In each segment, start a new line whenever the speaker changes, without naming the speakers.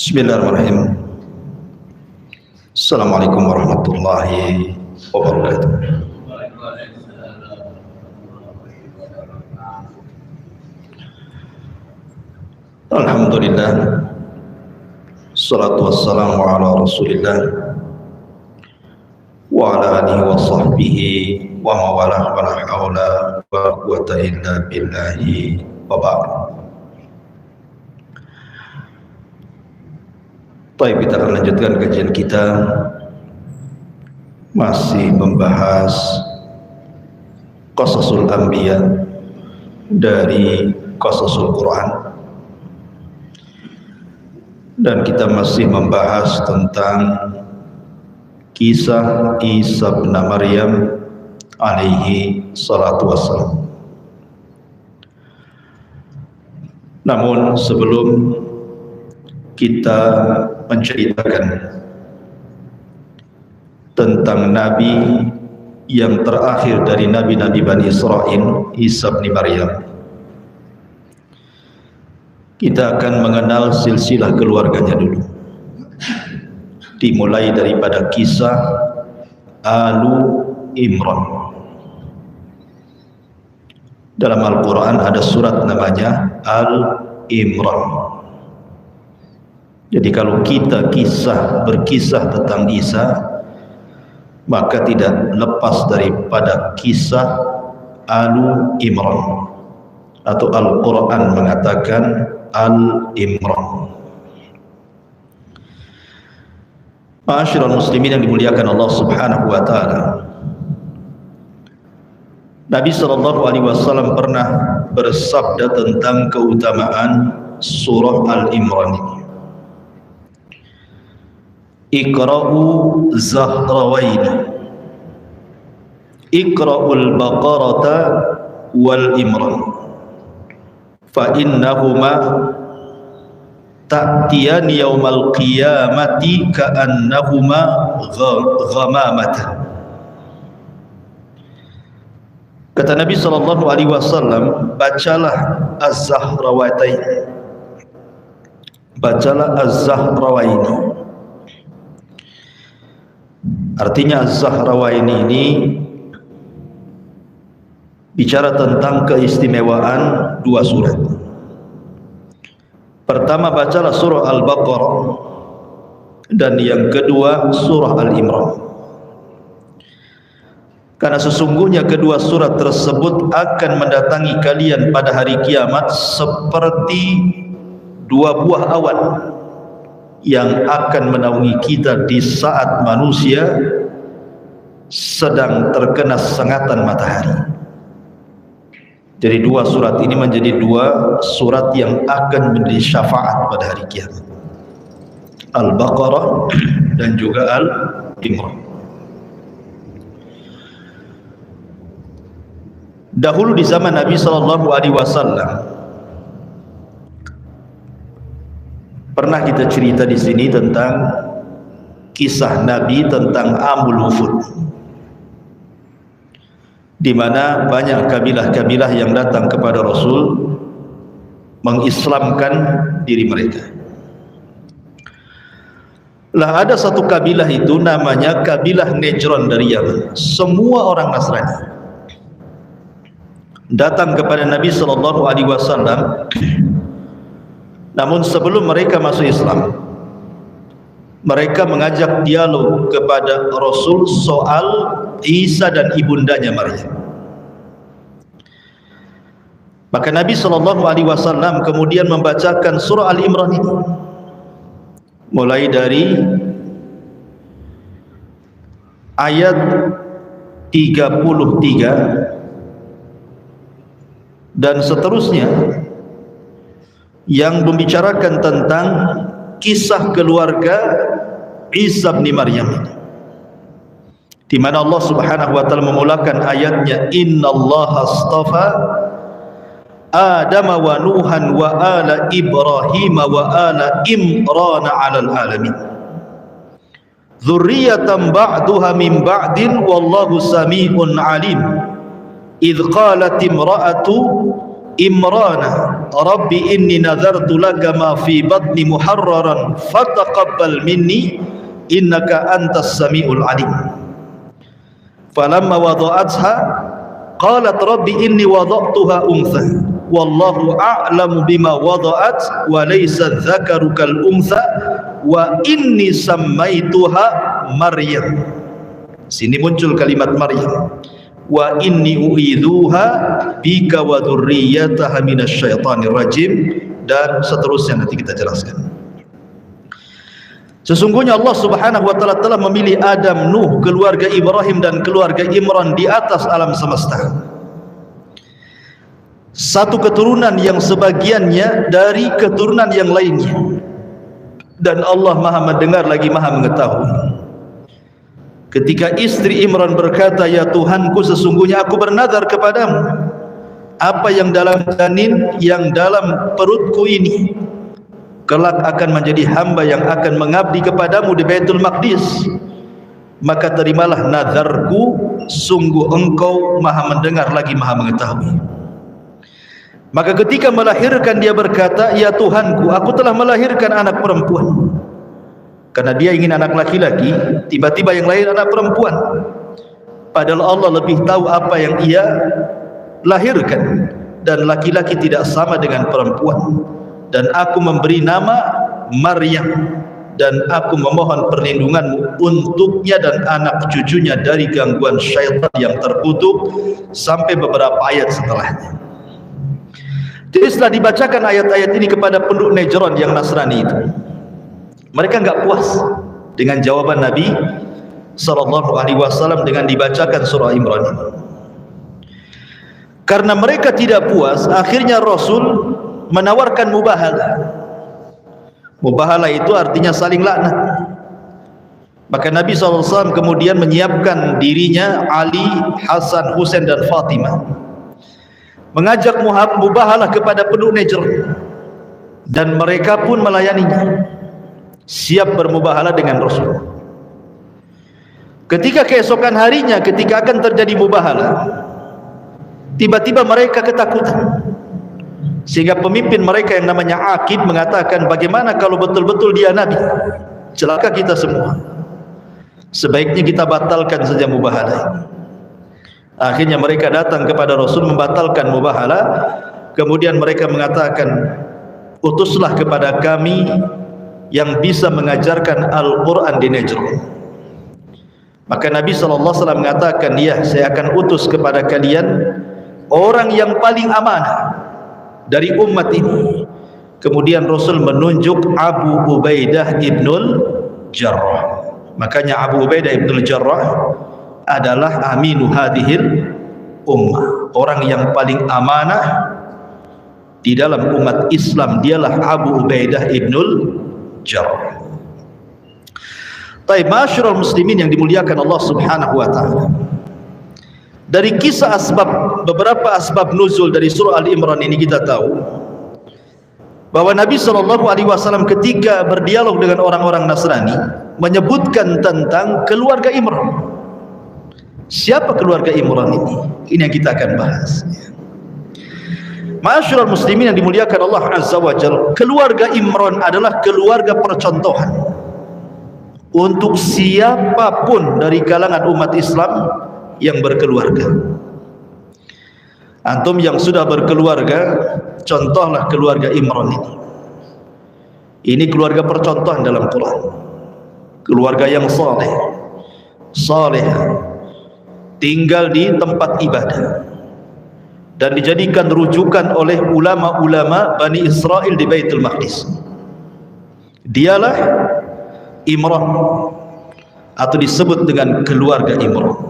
Bismillahirrahmanirrahim. Assalamualaikum warahmatullahi wabarakatuh. Alhamdulillah, salatu wassalamu ala rasulillah wa ala alihi wa sahbihi wa mawalah wa la hawla wa quwwata illa billahi wa ba'd. Baik, kita akan lanjutkan kajian kita, masih membahas Qasasul Anbiya dari Qasasul Quran, dan kita masih membahas tentang kisah Isa bin Maryam alaihi salatu wassalam. Namun sebelum kita menceritakan tentang Nabi yang terakhir dari Nabi-Nabi Bani Israel, Isa bin Maryam, kita akan mengenal silsilah keluarganya dulu. Dimulai daripada kisah Alu Imran. Dalam Al-Quran ada surat namanya Al-Imran. Jadi kalau kita berkisah tentang Isa, maka tidak lepas daripada kisah Alu Imran, atau Al-Quran mengatakan Al-Imran. Ma'asyiral muslimin yang dimuliakan Allah Subhanahu wa taala, Nabi SAW pernah bersabda tentang keutamaan surah Al-Imran ini. Iqra'u Zahrawaini, Iqra'ul Baqarata wal Imran, fa innahuma ta'tiyan yawmal qiyamati ka'annahuma ghamamatan. Kata Nabi SAW, bacalah Az-Zahrawaini, bacalah Az-Zahrawaini. Artinya Az-Zahrawaini ini bicara tentang keistimewaan dua surat. Pertama, bacalah surah Al-Baqarah, dan yang kedua surah Al-Imran. Karena sesungguhnya kedua surat tersebut akan mendatangi kalian pada hari kiamat seperti dua buah awan yang akan menaungi kita di saat manusia sedang terkena sengatan matahari. Jadi dua surat ini menjadi dua surat yang akan menjadi syafaat pada hari kiamat, Al-Baqarah dan juga Al-Imran. Dahulu di zaman Nabi SAW, pernah kita cerita di sini tentang kisah Nabi tentang Amul Wufud, di mana banyak kabilah-kabilah yang datang kepada Rasul mengislamkan diri mereka. Lah ada satu kabilah itu namanya kabilah Najran dari Yaman. Semua orang Nasrani datang kepada Nabi SAW. Namun sebelum mereka masuk Islam, mereka mengajak dialog kepada Rasul soal Isa dan ibundanya Maryam. Maka Nabi SAW kemudian membacakan surah Al-Imran ini, mulai dari ayat 33 dan seterusnya, yang membicarakan tentang kisah keluarga Isa bin Maryam ini, di mana Allah Subhanahu wa taala memulakan ayatnya, innallaha astafa Adam wa Nuhan wa ala Ibrahim wa ala Imran 'alal alamin, dzurriyyatan ba'duha min ba'din wallahu samii'un 'alim. Idh qalat imra'atu Imran, Rabbi inni nazartu laka ma fi batni muharraran fataqabbal minni innaka antas samiul alim. Falamma wada'atha qalat rabbi inni wada'tuha untha wallahu a'lamu bima wada'at wa laysa dzakaru kal untha wa inni sammaituha Maryam. Sini muncul kalimat Maryam. Wa inni u'idzuha bika wa dzurriyyataha minasyaitonir rajim, dan seterusnya nanti kita jelaskan. Sesungguhnya Allah Subhanahu wa taala telah memilih Adam, Nuh, keluarga Ibrahim dan keluarga Imran di atas alam semesta. Satu keturunan yang sebagiannya dari keturunan yang lainnya. Dan Allah Maha mendengar lagi Maha mengetahui. Ketika istri Imran berkata, ya Tuhanku, sesungguhnya aku bernazar kepadamu, apa yang dalam janin, yang dalam perutku ini kelak akan menjadi hamba yang akan mengabdi kepadamu di Baitul Maqdis, maka terimalah nazarku, sungguh engkau Maha mendengar lagi Maha mengetahui. Maka ketika melahirkan dia berkata, ya Tuhanku, aku telah melahirkan anak perempuan. Karena dia ingin anak laki-laki, tiba-tiba yang lahir anak perempuan. Padahal Allah lebih tahu apa yang ia lahirkan, dan laki-laki tidak sama dengan perempuan. Dan aku memberi nama Maryam, dan aku memohon perlindunganmu untuknya dan anak cucunya dari gangguan syaitan yang terkutuk, sampai beberapa ayat setelahnya. Jadi setelah dibacakan ayat-ayat ini kepada penduduk Najran yang Nasrani itu, mereka enggak puas dengan jawaban Nabi sallallahu alaihi wasallam dengan dibacakan surah Imran. Karena mereka tidak puas, akhirnya Rasul menawarkan mubahalah. Mubahalah itu artinya saling laknat. Maka Nabi SAW kemudian menyiapkan dirinya, Ali, Hasan, Husain dan Fatimah, mengajak mubahalah kepada penduduk Najran, dan mereka pun melayaninya, siap bermubahalah dengan Rasul. Ketika keesokan harinya, ketika akan terjadi mubahalah, tiba-tiba mereka ketakutan, sehingga pemimpin mereka yang namanya Aqid mengatakan, bagaimana kalau betul-betul dia Nabi? Celaka kita semua. Sebaiknya kita batalkan saja mubahalah. Akhirnya mereka datang kepada Rasul membatalkan mubahalah. Kemudian mereka mengatakan, utuslah kepada kami yang bisa mengajarkan Al-Quran di Najran. Maka Nabi SAW mengatakan, ya, saya akan utus kepada kalian orang yang paling amanah dari umat ini. Kemudian Rasul menunjuk Abu Ubaidah ibnul Jarrah. Makanya Abu Ubaidah ibnul Jarrah adalah aminu hadhil ummah, orang yang paling amanah di dalam umat Islam. Dialah Abu Ubaidah ibnul Jarrah. Taib, masyarul muslimin yang dimuliakan Allah Subhanahu wa taala. Dari kisah asbab, beberapa asbab nuzul dari surah Al-Imran ini kita tahu bahwa Nabi SAW ketika berdialog dengan orang-orang Nasrani menyebutkan tentang keluarga Imran. Siapa keluarga Imran ini? Ini yang kita akan bahas. Masyarul muslimin yang dimuliakan Allah Azza wa Jalla, keluarga Imran adalah keluarga percontohan untuk siapapun dari kalangan umat Islam yang berkeluarga. Antum yang sudah berkeluarga, contohlah keluarga Imran ini. Ini keluarga percontohan dalam Quran. Keluarga yang saleh, tinggal di tempat ibadah, dan dijadikan rujukan oleh ulama-ulama Bani Israel di Baitul Maqdis. Dialah Imran, atau disebut dengan keluarga Imran.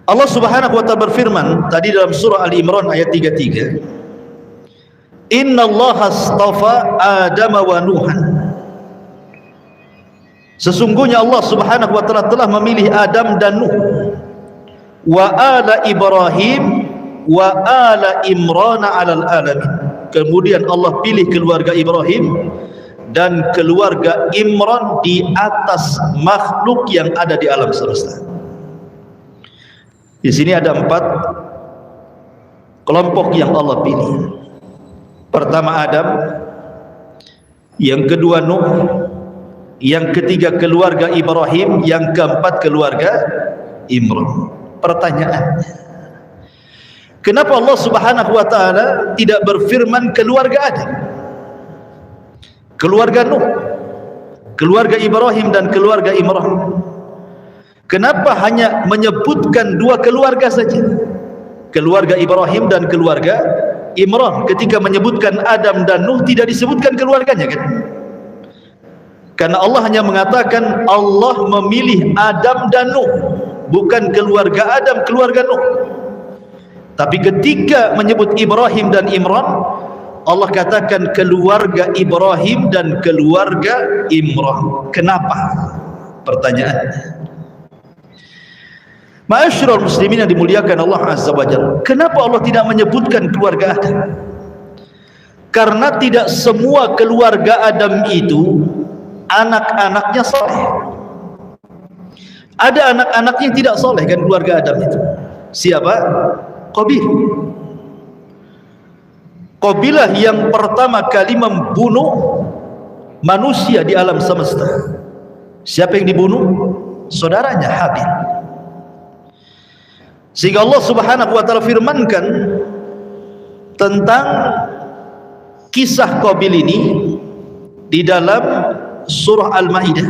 Allah Subhanahu wa ta'ala berfirman tadi dalam surah Al-Imran ayat 33, Inna Allah astafa Adam wa Nuhan. Sesungguhnya Allah Subhanahu wa ta'ala telah memilih Adam dan Nuh, wa ala Ibrahim wa ala Imran alal alamin. Kemudian Allah pilih keluarga Ibrahim dan keluarga Imran di atas makhluk yang ada di alam semesta. Di sini ada 4 kelompok yang Allah pilih. Pertama Adam, yang kedua Nuh, yang ketiga keluarga Ibrahim, yang keempat keluarga Imran. Pertanyaan, kenapa Allah Subhanahu wa taala tidak berfirman keluarga Adam, keluarga Nuh, keluarga Ibrahim dan keluarga Imran? Kenapa hanya menyebutkan dua keluarga saja, keluarga Ibrahim dan keluarga Imran? Ketika menyebutkan Adam dan Nuh tidak disebutkan keluarganya, kan? Karena Allah hanya mengatakan Allah memilih Adam dan Nuh, bukan keluarga Adam, keluarga Nuh. Tapi ketika menyebut Ibrahim dan Imran, Allah katakan keluarga Ibrahim dan keluarga Imran. Kenapa? Pertanyaan. Ma'asyiral muslimin yang dimuliakan Allah Azza wa Jalla, kenapa Allah tidak menyebutkan keluarga Adam? Karena tidak semua keluarga Adam itu anak-anaknya saleh. Ada anak-anaknya yang tidak saleh, kan, keluarga Adam itu. Siapa? Qabil. Qabilah yang pertama kali membunuh manusia di alam semesta. Siapa yang dibunuh? Saudaranya Habil. Sehingga Allah Subhanahu wa taala firmankan tentang kisah Qabil ini di dalam surah Al-Maidah.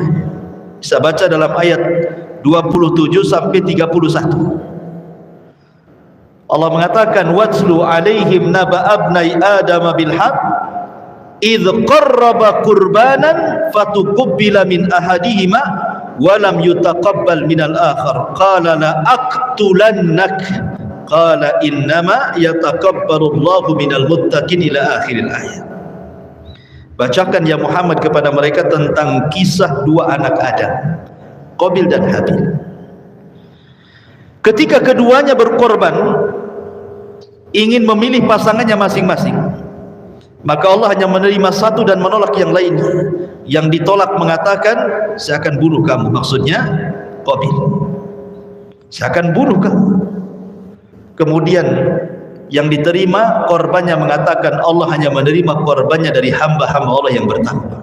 Bisa baca dalam ayat 27 sampai 31. Allah mengatakan watlu alaihim naba abnai adam bil haqq idz qarraba qurbanan fatuqbila min ahadihima walam yutaqabbal minal akhar qala la aqtulannak qala innama yataqabbalu Allahu minal muttaqin ila akhiril ayat. Bacakan ya Muhammad kepada mereka tentang kisah dua anak Adam, Qabil dan Habil. Ketika keduanya berkorban, ingin memilih pasangannya masing-masing, maka Allah hanya menerima satu dan menolak yang lainnya. Yang ditolak mengatakan, saya akan bunuh kamu. Maksudnya Qabil, saya akan bunuh kamu. Kemudian yang diterima korbannya mengatakan, Allah hanya menerima korbannya dari hamba-hamba Allah yang bertakwa.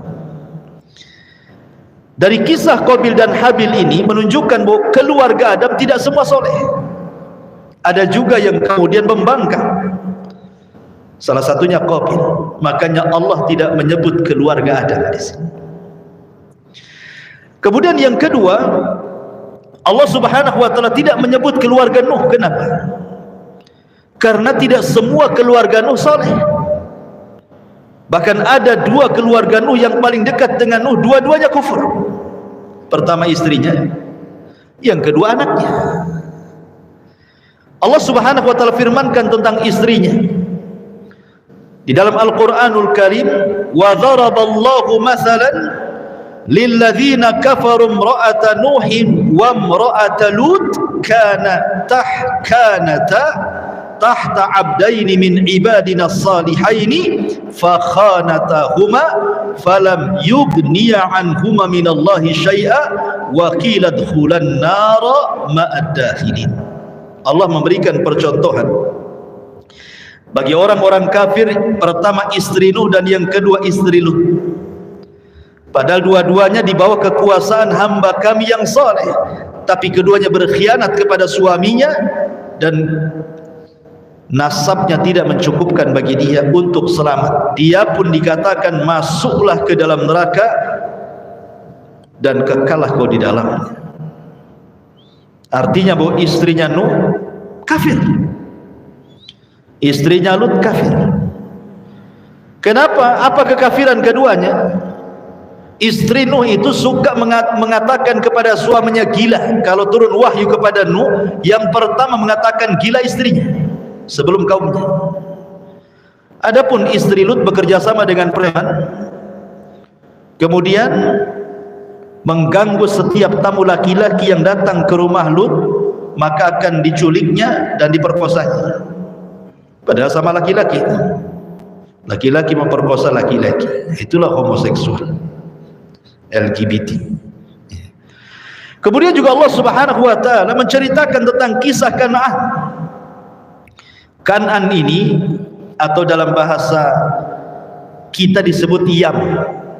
Dari kisah Qabil dan Habil ini menunjukkan bahwa keluarga Adam tidak semua soleh. Ada juga yang kemudian membangkang. Salah satunya Qabil. Makanya Allah tidak menyebut keluarga Adam di sini. Kemudian yang kedua, Allah Subhanahu wa taala tidak menyebut keluarga Nuh. Kenapa? Karena tidak semua keluarga Nuh saleh. Bahkan ada dua keluarga Nuh yang paling dekat dengan Nuh, dua-duanya kufur. Pertama istrinya, yang kedua anaknya. Allah Subhanahu wa taala firmankan tentang istrinya di dalam Al-Qur'anul Karim, wa dharaballahu mathalan lilladzina kafaru imra'ata nuhin wa imra'ata lut kanata tahta abdaini min ibadina salihaini fakhanatahuma falam yughniya anhuma minallahi syai'a wa qila dkhulan nara ma'ad dakhilin. Allah memberikan percontohan bagi orang-orang kafir, pertama istri Nuh dan yang kedua istri Lut. Padahal dua-duanya di bawah kekuasaan hamba kami yang saleh, tapi keduanya berkhianat kepada suaminya dan nasabnya tidak mencukupkan bagi dia untuk selamat. Dia pun dikatakan masuklah ke dalam neraka dan kekallah kau di dalamnya. Artinya bahwa istrinya Nuh kafir, istrinya Lut kafir. Kenapa? Apa kekafiran keduanya? Istri Nuh itu suka mengatakan kepada suaminya gila. Kalau turun wahyu kepada Nuh, yang pertama mengatakan gila istrinya sebelum kaumnya. Adapun istri Lut bekerja sama dengan preman, kemudian mengganggu setiap tamu laki-laki yang datang ke rumah Lut, maka akan diculiknya dan diperkosanya. Padahal sama laki-laki, laki-laki memperkosa laki-laki, itulah homoseksual, LGBT. Kemudian juga Allah Subhanahu wa taala menceritakan tentang kisah Kanaan. Kan'an ini atau dalam bahasa kita disebut Yam,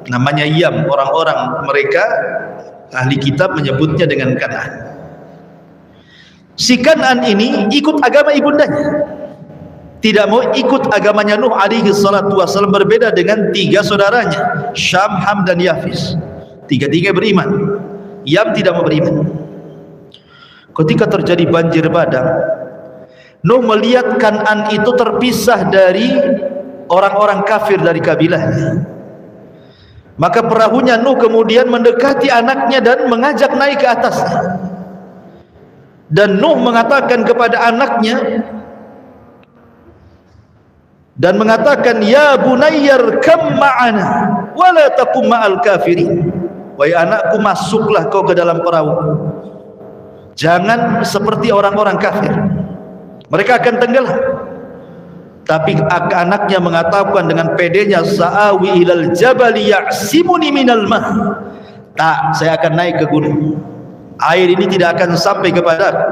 namanya Yam. Orang-orang mereka ahli kitab menyebutnya dengan Kan'an. Si Kan'an ini ikut agama ibundanya, tidak mau ikut agamanya Nuh alaihi salatu wasallam. Berbeda dengan tiga saudaranya, Syam, Ham dan Yafis. Tiga-tiga beriman. Yam tidak mau beriman. Ketika terjadi banjir bandang, Nuh melihat Kan'an itu terpisah dari orang-orang kafir dari kabilahnya. Maka perahunya Nuh kemudian mendekati anaknya dan mengajak naik ke atasnya. Dan Nuh mengatakan kepada anaknya dan mengatakan, ya bunayyar kam ma'ana wa la takum ma'al kafirin. Wahai anakku, masuklah kau ke dalam perahu, jangan seperti orang-orang kafir, mereka akan tenggelam. Tapi anaknya mengatakan dengan pedenya, sa'awi ilal jabali ya'simuni minal ma'. Tak, saya akan naik ke gunung, air ini tidak akan sampai kepadaku.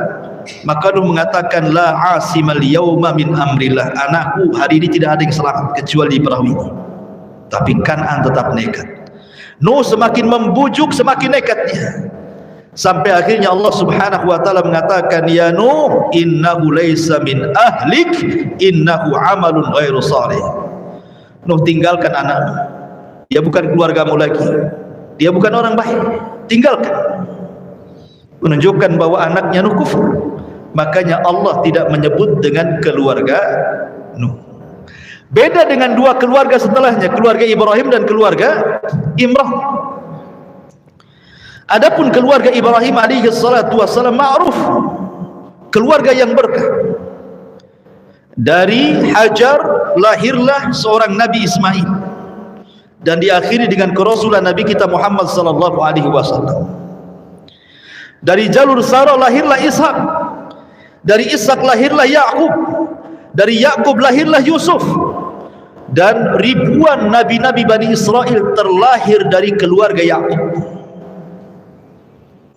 Maka Nuh mengatakan, la asimal yawma min amrillah. Anakku, hari ini tidak ada yang selamat kecuali di perahu ini. Tapi Kan'an tetap nekat. Nuh semakin membujuk, semakin nekatnya, sampai akhirnya Allah subhanahu wa ta'ala mengatakan, ya Nuh, innahu laysa min ahlik, innahu amalun ghairu salih. Nuh, tinggalkan anakmu, dia bukan keluargamu lagi, dia bukan orang baik, tinggalkan. Menunjukkan bahwa anaknya Nuh kufur. Makanya Allah tidak menyebut dengan keluarga Nuh. Beda dengan dua keluarga setelahnya, keluarga Ibrahim dan keluarga Imran. Adapun keluarga Ibrahim alaihi salatu wassalam ma'ruf, keluarga yang berkah. Dari Hajar lahirlah seorang Nabi Ismail, dan diakhiri dengan kerasulan Nabi kita Muhammad sallallahu alaihi wasallam. Dari jalur Sarah lahirlah Ishak, dari Ishak lahirlah Yakub, dari Yakub lahirlah Yusuf, dan ribuan nabi-nabi Bani Israel terlahir dari keluarga Yakub.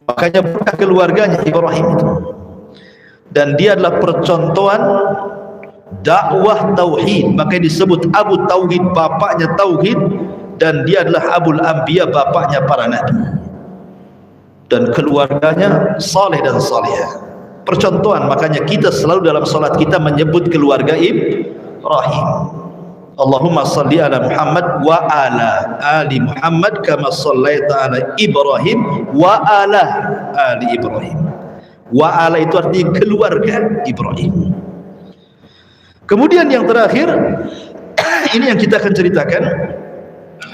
Makanya berkah keluarganya Ibrahim itu, dan dia adalah percontohan dakwah tauhid. Makanya disebut Abu Tauhid, bapaknya tauhid, dan dia adalah Abul Anbiya, bapaknya para nabi. Dan keluarganya saleh dan salihah, percontohan. Makanya kita selalu dalam salat kita menyebut keluarga Ibrahim. Allahumma salli ala Muhammad wa ala ali Muhammad kama sallaita ala Ibrahim wa ala ali Ibrahim. Wa ala itu artinya keluarga Ibrahim. Kemudian yang terakhir, ini yang kita akan ceritakan,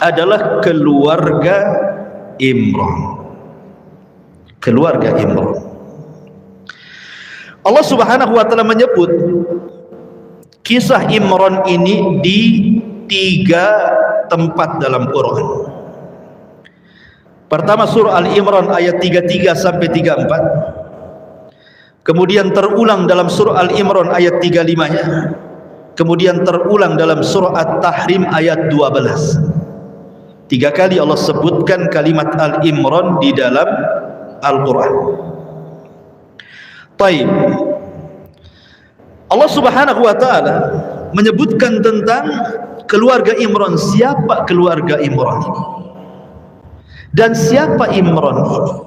adalah keluarga Imran. Keluarga Imran. Allah subhanahu wa ta'ala menyebut kisah Imran ini di 3 tempat dalam Quran. Pertama surah Al-Imran ayat 33 sampai 34. Kemudian terulang dalam surah Al-Imran ayat 35-nya. Kemudian terulang dalam surah At-Tahrim ayat 12. 3 kali Allah sebutkan kalimat Al-Imran di dalam Al-Quran. Taib. Allah subhanahu wa ta'ala menyebutkan tentang keluarga Imran. Siapa keluarga Imran ini? Dan siapa Imran ini?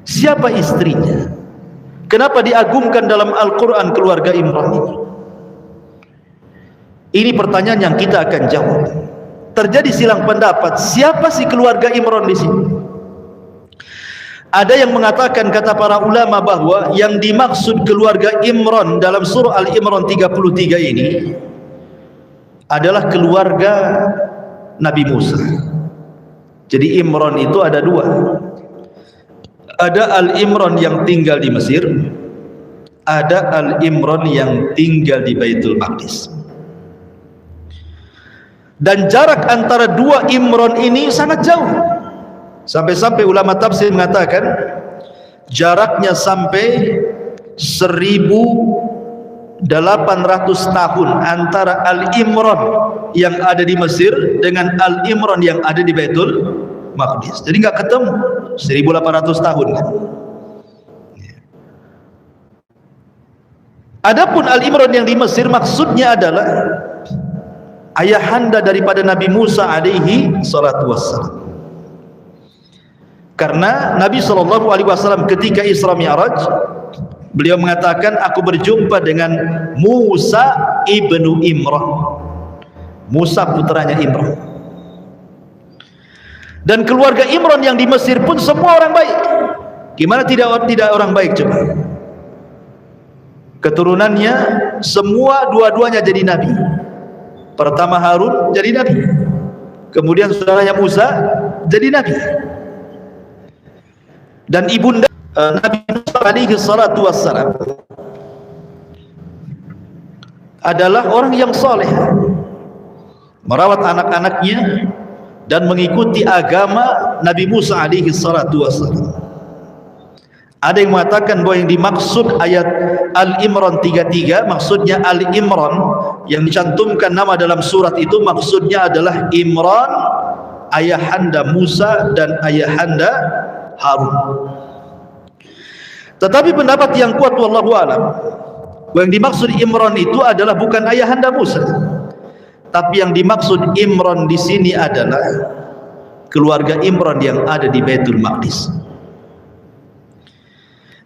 Siapa istrinya? Kenapa diagungkan dalam Al-Quran keluarga Imran ini? Ini pertanyaan yang kita akan jawab. Terjadi silang pendapat, siapa sih keluarga Imran di sini? Ada yang mengatakan, kata para ulama, bahwa yang dimaksud keluarga Imran dalam surah Al-Imran 33 ini adalah keluarga Nabi Musa. Jadi Imran itu ada 2. Ada Al-Imran yang tinggal di Mesir, ada Al-Imran yang tinggal di Baitul Maqdis. Dan jarak antara 2 Imran ini sangat jauh. Sampai-sampai ulama tafsir mengatakan jaraknya sampai 1800 tahun antara Al-Imran yang ada di Mesir dengan Al-Imran yang ada di Baitul Maqdis. Jadi nggak ketemu, 1800 tahun kan? Adapun Al-Imran yang di Mesir maksudnya adalah ayahanda daripada Nabi Musa alaihi salatu wassalam. Karena Nabi SAW ketika Isra Mi'raj, beliau mengatakan, aku berjumpa dengan Musa ibnu Imran, Musa putranya Imran. Dan keluarga Imran yang di Mesir pun semua orang baik. Gimana tidak orang baik coba? Keturunannya semua dua-duanya jadi nabi. Pertama Harun jadi nabi, kemudian saudaranya Musa jadi nabi. Dan ibunda Nabi Musa alaihi salatu wassalam adalah orang yang soleh, merawat anak-anaknya dan mengikuti agama Nabi Musa alaihi salatu wassalam. Ada yang mengatakan bahwa yang dimaksud ayat Al-Imran 33, maksudnya Al-Imran yang dicantumkan nama dalam surat itu, maksudnya adalah Imran ayahanda Musa dan ayahanda Harun. Tetapi pendapat yang kuat wallahu alam, yang dimaksud Imran itu adalah bukan ayahanda Musa, tapi yang dimaksud Imran di sini adalah keluarga Imran yang ada di Baitul Maqdis.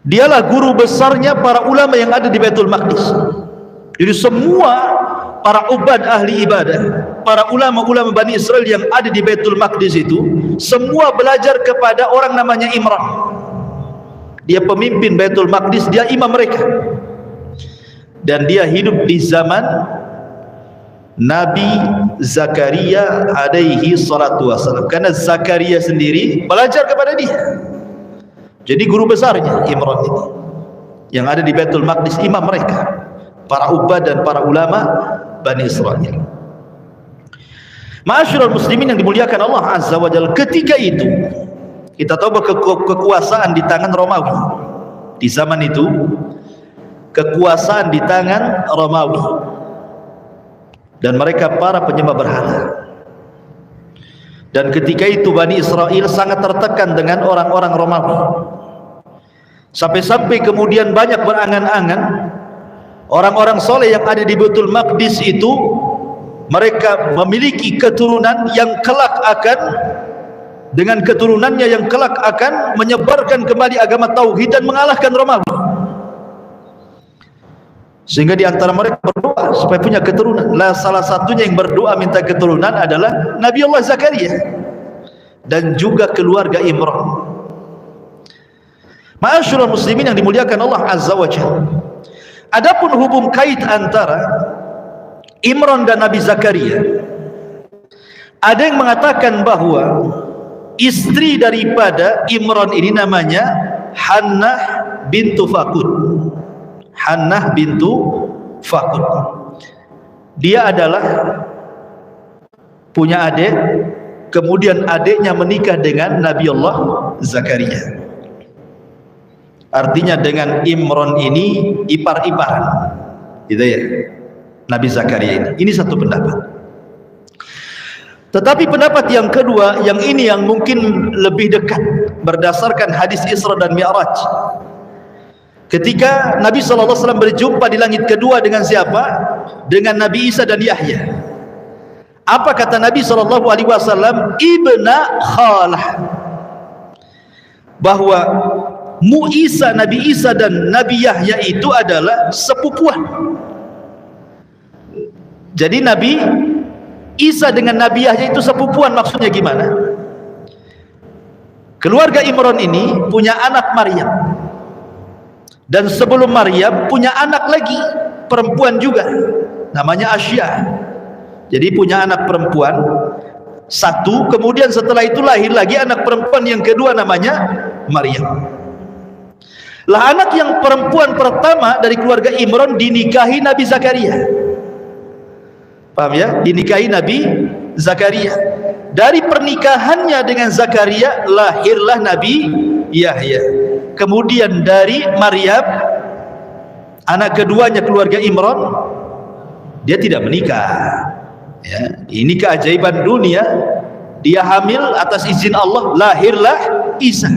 Dialah guru besarnya para ulama yang ada di Baitul Maqdis. Jadi semua para ubad ahli ibadah, para ulama-ulama Bani Israel yang ada di Baitul Maqdis itu semua belajar kepada orang namanya Imran. Dia pemimpin Baitul Maqdis, dia imam mereka. Dan dia hidup di zaman Nabi Zakaria alaihi salatu wassalam. Karena Zakaria sendiri belajar kepada dia. Jadi guru besarnya Imran ini yang ada di Baitul Maqdis, imam mereka, para ubad dan para ulama Bani Israel. Ma'asyiral muslimin yang dimuliakan Allah Azza wa Jalla, ketika itu kita tahu bahwa kekuasaan di tangan Romawi. Di zaman itu kekuasaan di tangan Romawi dan mereka para penyembah berhala. Dan ketika itu Bani Israel sangat tertekan dengan orang-orang Romawi, sampai-sampai kemudian banyak berangan-angan orang-orang soleh yang ada di Baitul Maqdis itu, mereka memiliki keturunan yang kelak akan, dengan keturunannya yang kelak akan menyebarkan kembali agama tauhid dan mengalahkan Romawi. Sehingga di antara mereka berdoa supaya punya keturunan. Salah satunya yang berdoa minta keturunan adalah Nabi Allah Zakaria dan juga keluarga Imran. Ma'asyiral muslimin yang dimuliakan Allah Azza wa Jalla. Adapun hubung kait antara Imran dan Nabi Zakaria, ada yang mengatakan bahwa istri daripada Imran ini namanya Hannah bintu Fakud. Hannah bintu Fakud. Dia adalah punya adik, kemudian adiknya menikah dengan Nabi Allah Zakaria. Artinya dengan Imran ini ipar-iparan, gitu ya, Nabi Zakaria ini. Ini satu pendapat. Tetapi pendapat yang kedua, yang ini yang mungkin lebih dekat berdasarkan hadis Isra dan Mi'raj. Ketika Nabi SAW berjumpa di langit kedua dengan siapa? Dengan Nabi Isa dan Yahya. Apa kata Nabi SAW? Ibna Khalah. Bahwa Nabi Isa dan Nabi Yahya itu adalah sepupuan. Jadi Nabi Isa dengan Nabi Yahya itu sepupuan. Maksudnya gimana? Keluarga Imran ini punya anak Maryam, dan sebelum Maryam punya anak lagi perempuan juga, namanya Asya. Jadi punya anak perempuan satu, kemudian setelah itu lahir lagi anak perempuan yang kedua namanya Maryam. Lah anak yang perempuan pertama dari keluarga Imran dinikahi Nabi Zakaria. Paham ya? Dinikahi Nabi Zakaria. Dari pernikahannya dengan Zakaria lahirlah Nabi Yahya. Kemudian dari Maryam, anak keduanya keluarga Imran, dia tidak menikah. Ya, ini keajaiban dunia. Dia hamil atas izin Allah, lahirlah Isa.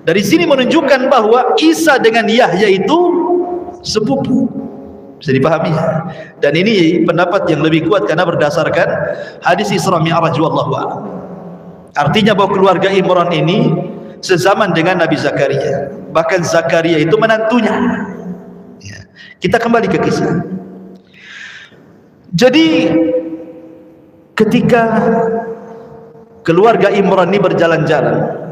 Dari sini menunjukkan bahwa Isa dengan Yahya itu sepupu. Bisa dipahami. Dan ini pendapat yang lebih kuat karena berdasarkan hadis Isra Mi'raj wallahu a'lam. Artinya bahwa keluarga Imran ini sezaman dengan Nabi Zakaria. Bahkan Zakaria itu menantunya. Ya. Kita kembali ke kisah. Jadi ketika keluarga Imran ini berjalan-jalan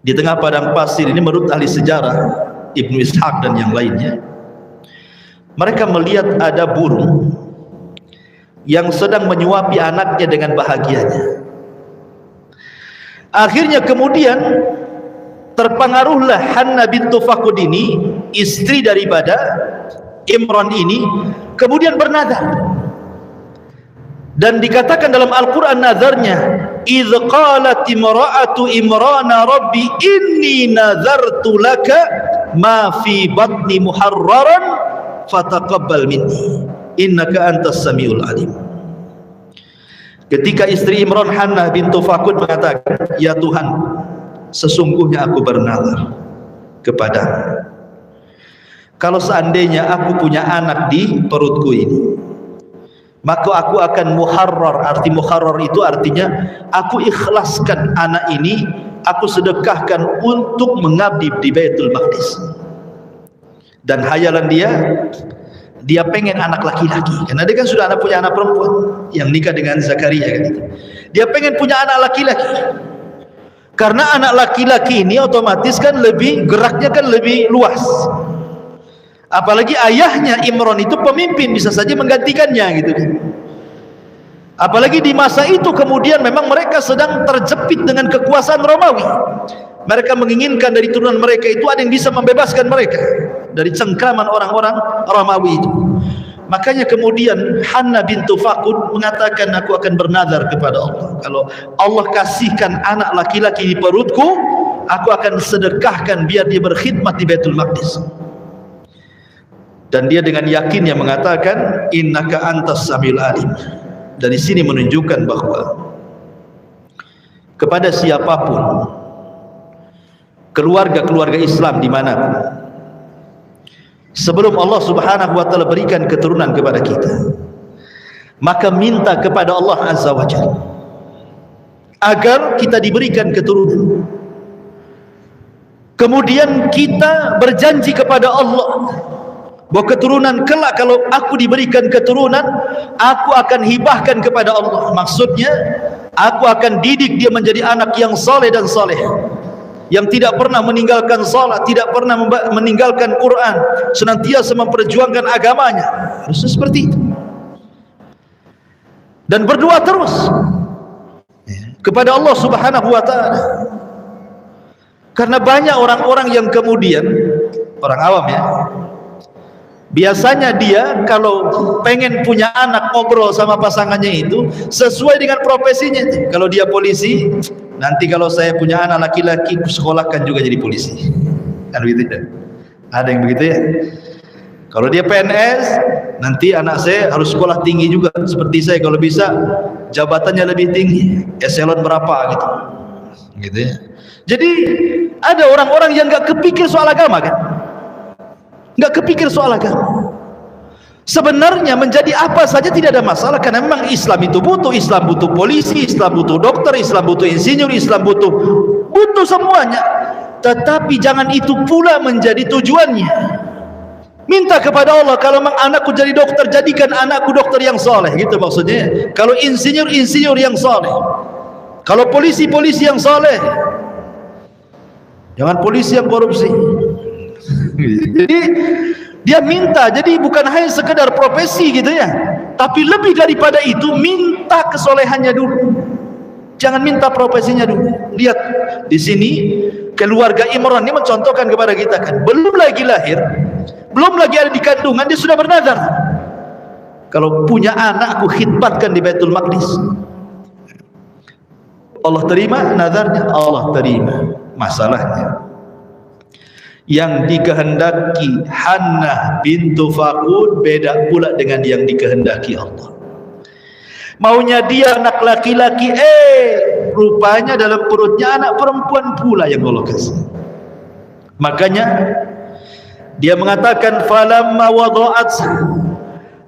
di tengah padang pasir ini, menurut ahli sejarah Ibnu Ishaq dan yang lainnya, mereka melihat ada burung yang sedang menyuapi anaknya dengan bahagianya. Akhirnya kemudian terpengaruhlah Hannah bintu Fakud ini, istri daripada Imran ini, kemudian bernadar. Dan dikatakan dalam Al-Quran nazarnya, idh qalat imra'atu imrana rabbi inni nazartu laka ma fi batni muharraran fataqabbal minni innaka antas samiul alim. Ketika istri Imran, Hannah bintu Fakud, mengatakan, ya Tuhan, sesungguhnya aku bernazar kepadamu, kalau seandainya aku punya anak di perutku ini, maka aku akan muharrar. Arti muharrar itu artinya aku ikhlaskan anak ini, aku sedekahkan untuk mengabdi di Baitul Maqdis. Dan hayalan dia pengen anak laki-laki, karena dia kan sudah punya anak perempuan yang nikah dengan Zakaria kan itu. Dia pengen punya anak laki-laki, karena anak laki-laki ini otomatis kan lebih, geraknya kan lebih luas. Apalagi ayahnya Imran itu pemimpin, bisa saja menggantikannya gitu kan. Apalagi di masa itu kemudian memang mereka sedang terjepit dengan kekuasaan Romawi. Mereka menginginkan dari turunan mereka itu ada yang bisa membebaskan mereka dari cengkraman orang-orang Romawi itu. Makanya kemudian Hannah bintu Fakud mengatakan, aku akan bernazar kepada Allah, kalau Allah kasihkan anak laki-laki di perutku, aku akan sedekahkan biar dia berkhidmat di Baitul Maqdis. Dan dia dengan yakinnya mengatakan, innaka antas samiul alim. Dari sini menunjukkan bahwa kepada siapapun, keluarga-keluarga Islam dimanapun, sebelum Allah subhanahu wa ta'ala berikan keturunan kepada kita, maka minta kepada Allah azza wa jalla agar kita diberikan keturunan. Kemudian kita berjanji kepada Allah bahwa keturunan kelak, kalau aku diberikan keturunan, aku akan hibahkan kepada Allah. Maksudnya aku akan didik dia menjadi anak yang saleh dan saleh, yang tidak pernah meninggalkan salat, tidak pernah meninggalkan Quran, senantiasa memperjuangkan agamanya. Harus seperti itu. Dan berdoa terus kepada Allah subhanahu wa ta'ala. Karena banyak orang-orang yang kemudian, orang awam ya, biasanya dia kalau pengen punya anak, ngobrol sama pasangannya itu sesuai dengan profesinya. Kalau dia polisi, nanti kalau saya punya anak laki-laki, sekolahkan juga jadi polisi. Kan begitu ya? Ada yang begitu ya? Kalau dia PNS, nanti anak saya harus sekolah tinggi juga seperti saya, kalau bisa jabatannya lebih tinggi, eselon berapa gitu. Gitu ya. Jadi ada orang-orang yang enggak kepikir soal agama kan? Enggak kepikir soal agama. Sebenarnya menjadi apa saja tidak ada masalah, karena memang Islam itu butuh. Islam butuh polisi, Islam butuh dokter, Islam butuh insinyur, Islam butuh semuanya. Tetapi jangan itu pula menjadi tujuannya. Minta kepada Allah, kalau memang anakku jadi dokter, jadikan anakku dokter yang soleh, gitu maksudnya. Kalau insinyur, insinyur yang soleh. Kalau polisi, polisi yang soleh. Jangan polisi yang korupsi. Jadi dia minta, jadi bukan hanya sekedar profesi gitu ya, tapi lebih daripada itu, minta kesolehannya dulu. Jangan minta profesinya dulu. Lihat di sini keluarga Imran ini mencontohkan kepada kita kan, belum lagi lahir, belum lagi ada di kandungan, dia sudah bernazar, kalau punya anak aku khidmatkan di Baitul Maqdis. Allah terima nazarnya, Allah terima. Masalahnya yang dikehendaki Hannah bintu Fakud beda pula dengan yang dikehendaki Allah. Maunya dia anak laki-laki, rupanya dalam perutnya anak perempuan pula yang Allah kasih. Makanya Dia mengatakan falamma wada'at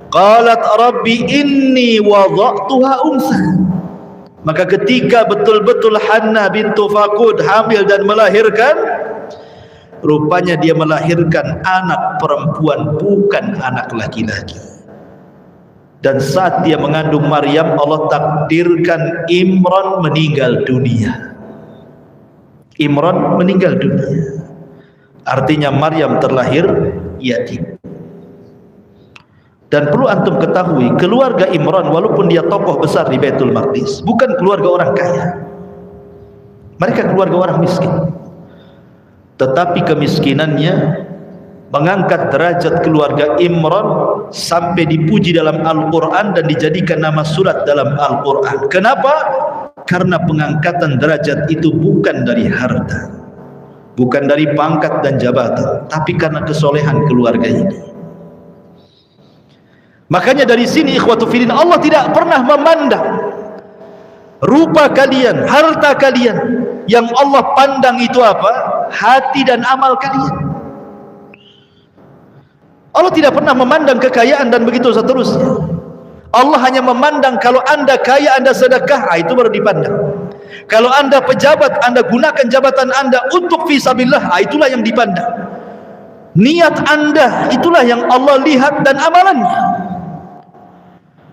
qalat rabbi inni wada'tuha unsa. Maka ketika betul-betul Hannah bintu Faqud hamil dan melahirkan, rupanya dia melahirkan anak perempuan, bukan anak laki-laki. Dan saat dia mengandung Maryam, Allah takdirkan Imran meninggal dunia. Imran meninggal dunia. Artinya Maryam terlahir yatim. Dan perlu antum ketahui, keluarga Imran walaupun dia tokoh besar di Baitul Maqdis, bukan keluarga orang kaya. Mereka keluarga orang miskin. Tetapi kemiskinannya mengangkat derajat keluarga Imran sampai dipuji dalam Al-Quran dan dijadikan nama surat dalam Al-Quran. Kenapa? Karena pengangkatan derajat itu bukan dari harta, bukan dari pangkat dan jabatan, tapi karena kesolehan keluarga ini. Makanya dari sini ikhwatu fillah, Allah tidak pernah memandang rupa kalian, harta kalian. Yang Allah pandang itu apa? Hati dan amal kalian. Allah tidak pernah memandang kekayaan dan begitu seterusnya. Allah hanya memandang kalau anda kaya, anda sedekah, itu baru dipandang. Kalau anda pejabat, anda gunakan jabatan anda untuk fisabilillah, itulah yang dipandang. Niat anda, itulah yang Allah lihat dan amalannya.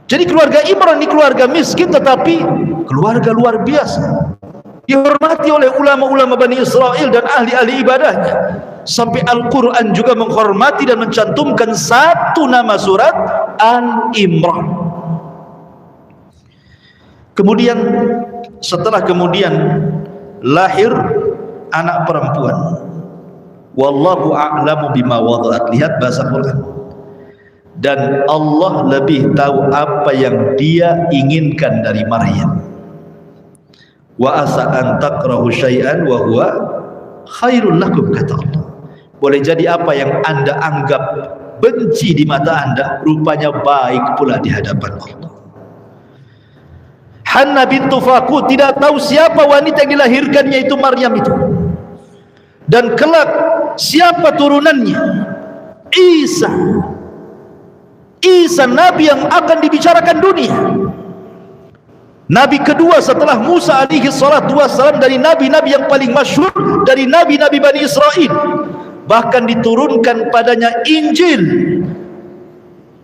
Jadi keluarga Imran ini keluarga miskin tetapi keluarga luar biasa, dihormati oleh ulama-ulama Bani Israel dan ahli-ahli ibadahnya. Sampai Al-Quran juga menghormati dan mencantumkan satu nama surat, Al-Imran. Kemudian setelah lahir anak perempuan, wallahu a'lamu bima wada'at. Lihat bahasa Quran. Dan Allah lebih tahu apa yang dia inginkan dari Maryam. Wa asa an takrahu syai'an wa huwa khairul lakum, kata Allah. Boleh jadi apa yang anda anggap benci di mata anda, rupanya baik pula di hadapan Allah. Hannah bintu Faqud tidak tahu siapa wanita yang dilahirkannya itu Maryam itu, dan kelak siapa turunannya. Isa Nabi yang akan dibicarakan dunia, Nabi kedua setelah Musa alaihi salatu wassalam, dari nabi-nabi yang paling masyhur, dari nabi-nabi Bani Israel. Bahkan diturunkan padanya Injil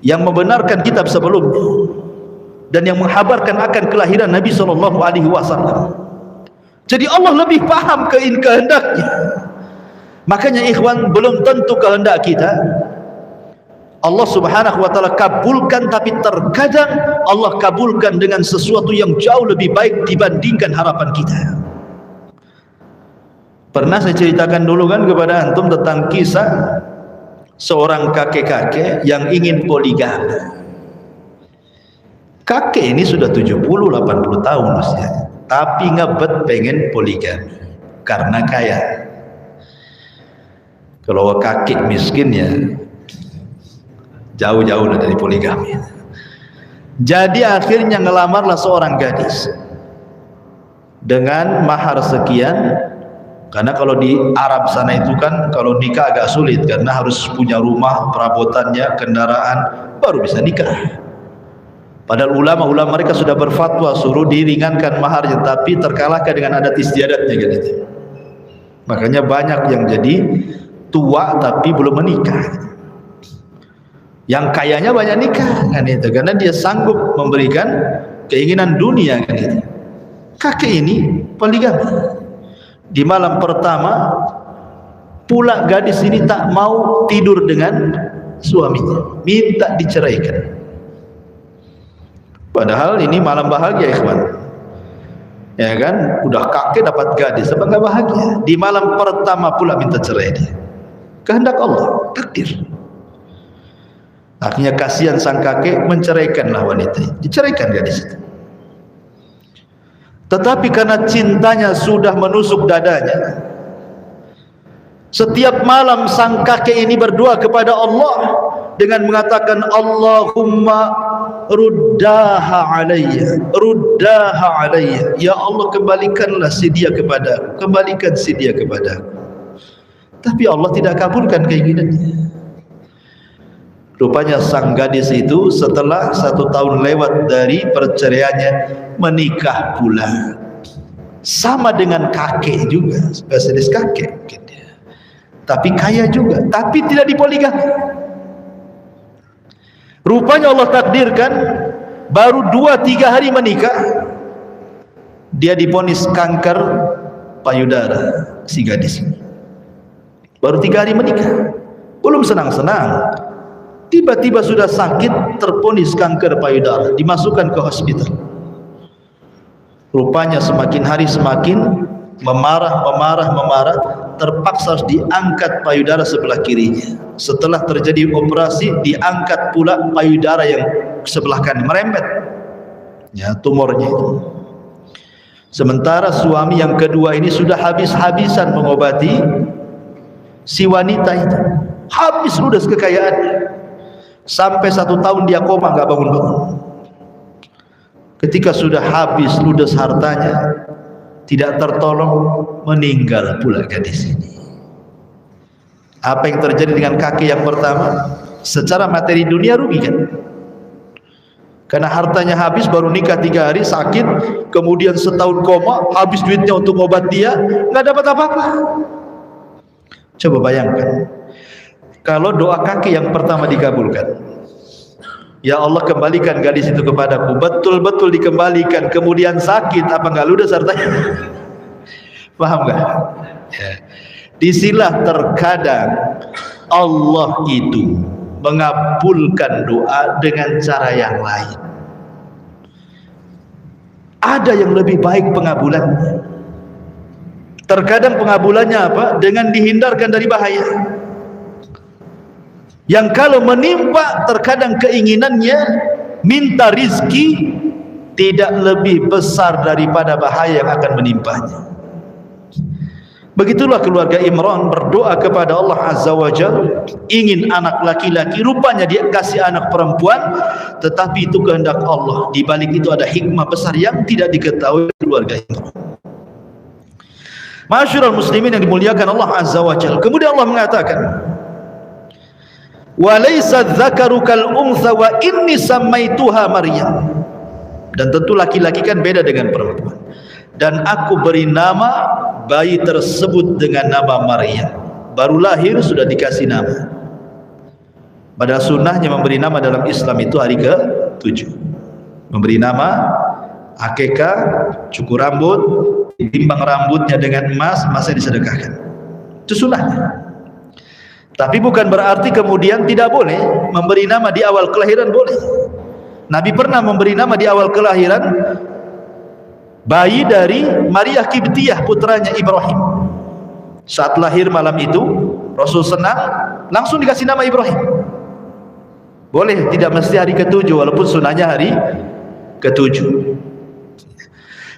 yang membenarkan kitab sebelumnya dan yang menghabarkan akan kelahiran Nabi SAW. Jadi Allah lebih paham kehendaknya. Makanya ikhwan, belum tentu kehendak kita Allah subhanahu wa ta'ala kabulkan, tapi terkadang Allah kabulkan dengan sesuatu yang jauh lebih baik dibandingkan harapan kita. Pernah saya ceritakan dulu kan kepada antum tentang kisah seorang kakek-kakek yang ingin poligami. Kakek ini sudah 70-80 tahun usianya, tapi ngebet pengen poligami karena kaya. Kalau kakek miskin ya jauh-jauh dari poligami. Jadi akhirnya ngelamarlah seorang gadis dengan mahar sekian. Karena kalau di Arab sana itu kan kalau nikah agak sulit, karena harus punya rumah, perabotannya, kendaraan, baru bisa nikah. Padahal ulama-ulama mereka sudah berfatwa suruh diringankan maharnya, tapi terkalahkan dengan adat istiadatnya gitu. Makanya banyak yang jadi tua tapi belum menikah. Yang kayanya banyak nikah kan itu, karena dia sanggup memberikan keinginan dunia kan itu. Kakek ini poligami. Di malam pertama pula gadis ini tak mau tidur dengan suaminya, minta diceraikan. Padahal ini malam bahagia ikhwan, ya kan, udah kakek dapat gadis, apa enggak bahagia? Di malam pertama pula minta cerai dia. Kehendak Allah, takdir. Akhirnya kasihan sang kakek, menceraikanlah wanita, diceraikan gadis itu. Tetapi karena cintanya sudah menusuk dadanya, setiap malam sang kakek ini berdoa kepada Allah dengan mengatakan, Allahumma ruddaha alayya, ruddaha alayya, ya Allah kembalikanlah si dia kepadaku, kembalikan si dia kepadaku. Tapi Allah tidak kabulkan keinginannya. Rupanya sang gadis itu setelah 1 tahun lewat dari perceraiannya menikah pula. Sama dengan kakek juga, spesialis kakek mungkin dia. Tapi kaya juga, tapi tidak dipoligami. Rupanya Allah takdirkan baru 2-3 hari menikah, dia divonis kanker payudara si gadis ini. Baru 3 hari menikah, belum senang-senang. Tiba-tiba sudah sakit, tervonis kanker payudara, dimasukkan ke hospital. Rupanya semakin hari semakin memarah, terpaksa harus diangkat payudara sebelah kirinya. Setelah terjadi operasi, diangkat pula payudara yang sebelah kanan, merembet ya tumornya itu. Sementara suami yang kedua ini sudah habis-habisan mengobati si wanita itu, habis ludes kekayaannya. Sampai 1 tahun dia koma, nggak bangun-bangun. Ketika sudah habis ludes hartanya, tidak tertolong, meninggal pula gadis ini. Apa yang terjadi dengan kakek yang pertama? Secara materi dunia rugi kan? Karena hartanya habis, baru nikah 3 hari, sakit, kemudian setahun koma, habis duitnya untuk obat dia, nggak dapat apa-apa. Coba bayangkan, kalau doa kakek yang pertama dikabulkan, ya Allah kembalikan gadis itu kepadaku, betul-betul dikembalikan, kemudian sakit, apa nggak ludes hartanya? Paham nggak? Ya. Disilah terkadang Allah itu mengabulkan doa dengan cara yang lain. Ada yang lebih baik pengabulannya. Terkadang pengabulannya apa? Dengan dihindarkan dari bahaya. Yang kalau menimpa, terkadang keinginannya minta rizki tidak lebih besar daripada bahaya yang akan menimpanya. Begitulah keluarga Imran berdoa kepada Allah Azza wa Jalla, ingin anak laki-laki, rupanya dia kasih anak perempuan, tetapi itu kehendak Allah. Di balik itu ada hikmah besar yang tidak diketahui keluarga Imran. Ma'asyiral muslimin yang dimuliakan Allah Azza wa Jalla. Kemudian Allah mengatakan, wa laysa dzakaru kal untha wa inni samaituha Maryam. Dan tentu laki-laki kan beda dengan perempuan. Dan aku beri nama bayi tersebut dengan nama Maryam. Baru lahir sudah dikasih nama. Pada sunnahnya memberi nama dalam Islam itu hari ke-7. Memberi nama, akikah, cukur rambut, ditimbang rambutnya dengan emas, emasnya disedekahkan. Itu sunnahnya. Tapi bukan berarti kemudian tidak boleh memberi nama di awal kelahiran, boleh. Nabi pernah memberi nama di awal kelahiran bayi dari Maria Kibtiyah, putranya Ibrahim. Saat lahir malam itu Rasul senang, langsung dikasih nama Ibrahim. Boleh, tidak mesti hari ke-7, walaupun sunahnya hari ke-7.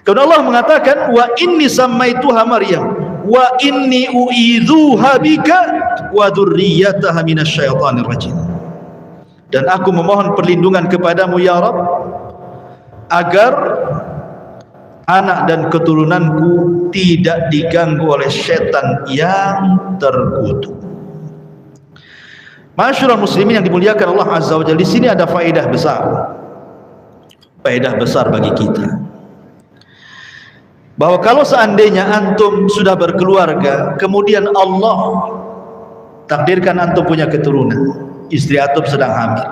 Karena Allah mengatakan, wa inni samaituha Maryam wa inni u'idzuha bika wa dzurriyyataha minasyaitonir rajim. Dan aku memohon perlindungan kepadamu ya Rabb, agar anak dan keturunanku tidak diganggu oleh setan yang terkutuk. Ma'asyiral muslimin yang dimuliakan Allah Azza wa Jalla, di sini ada faedah besar. Faedah besar bagi kita. Bahwa kalau seandainya antum sudah berkeluarga, kemudian Allah takdirkan antum punya keturunan, istri antum sedang hamil,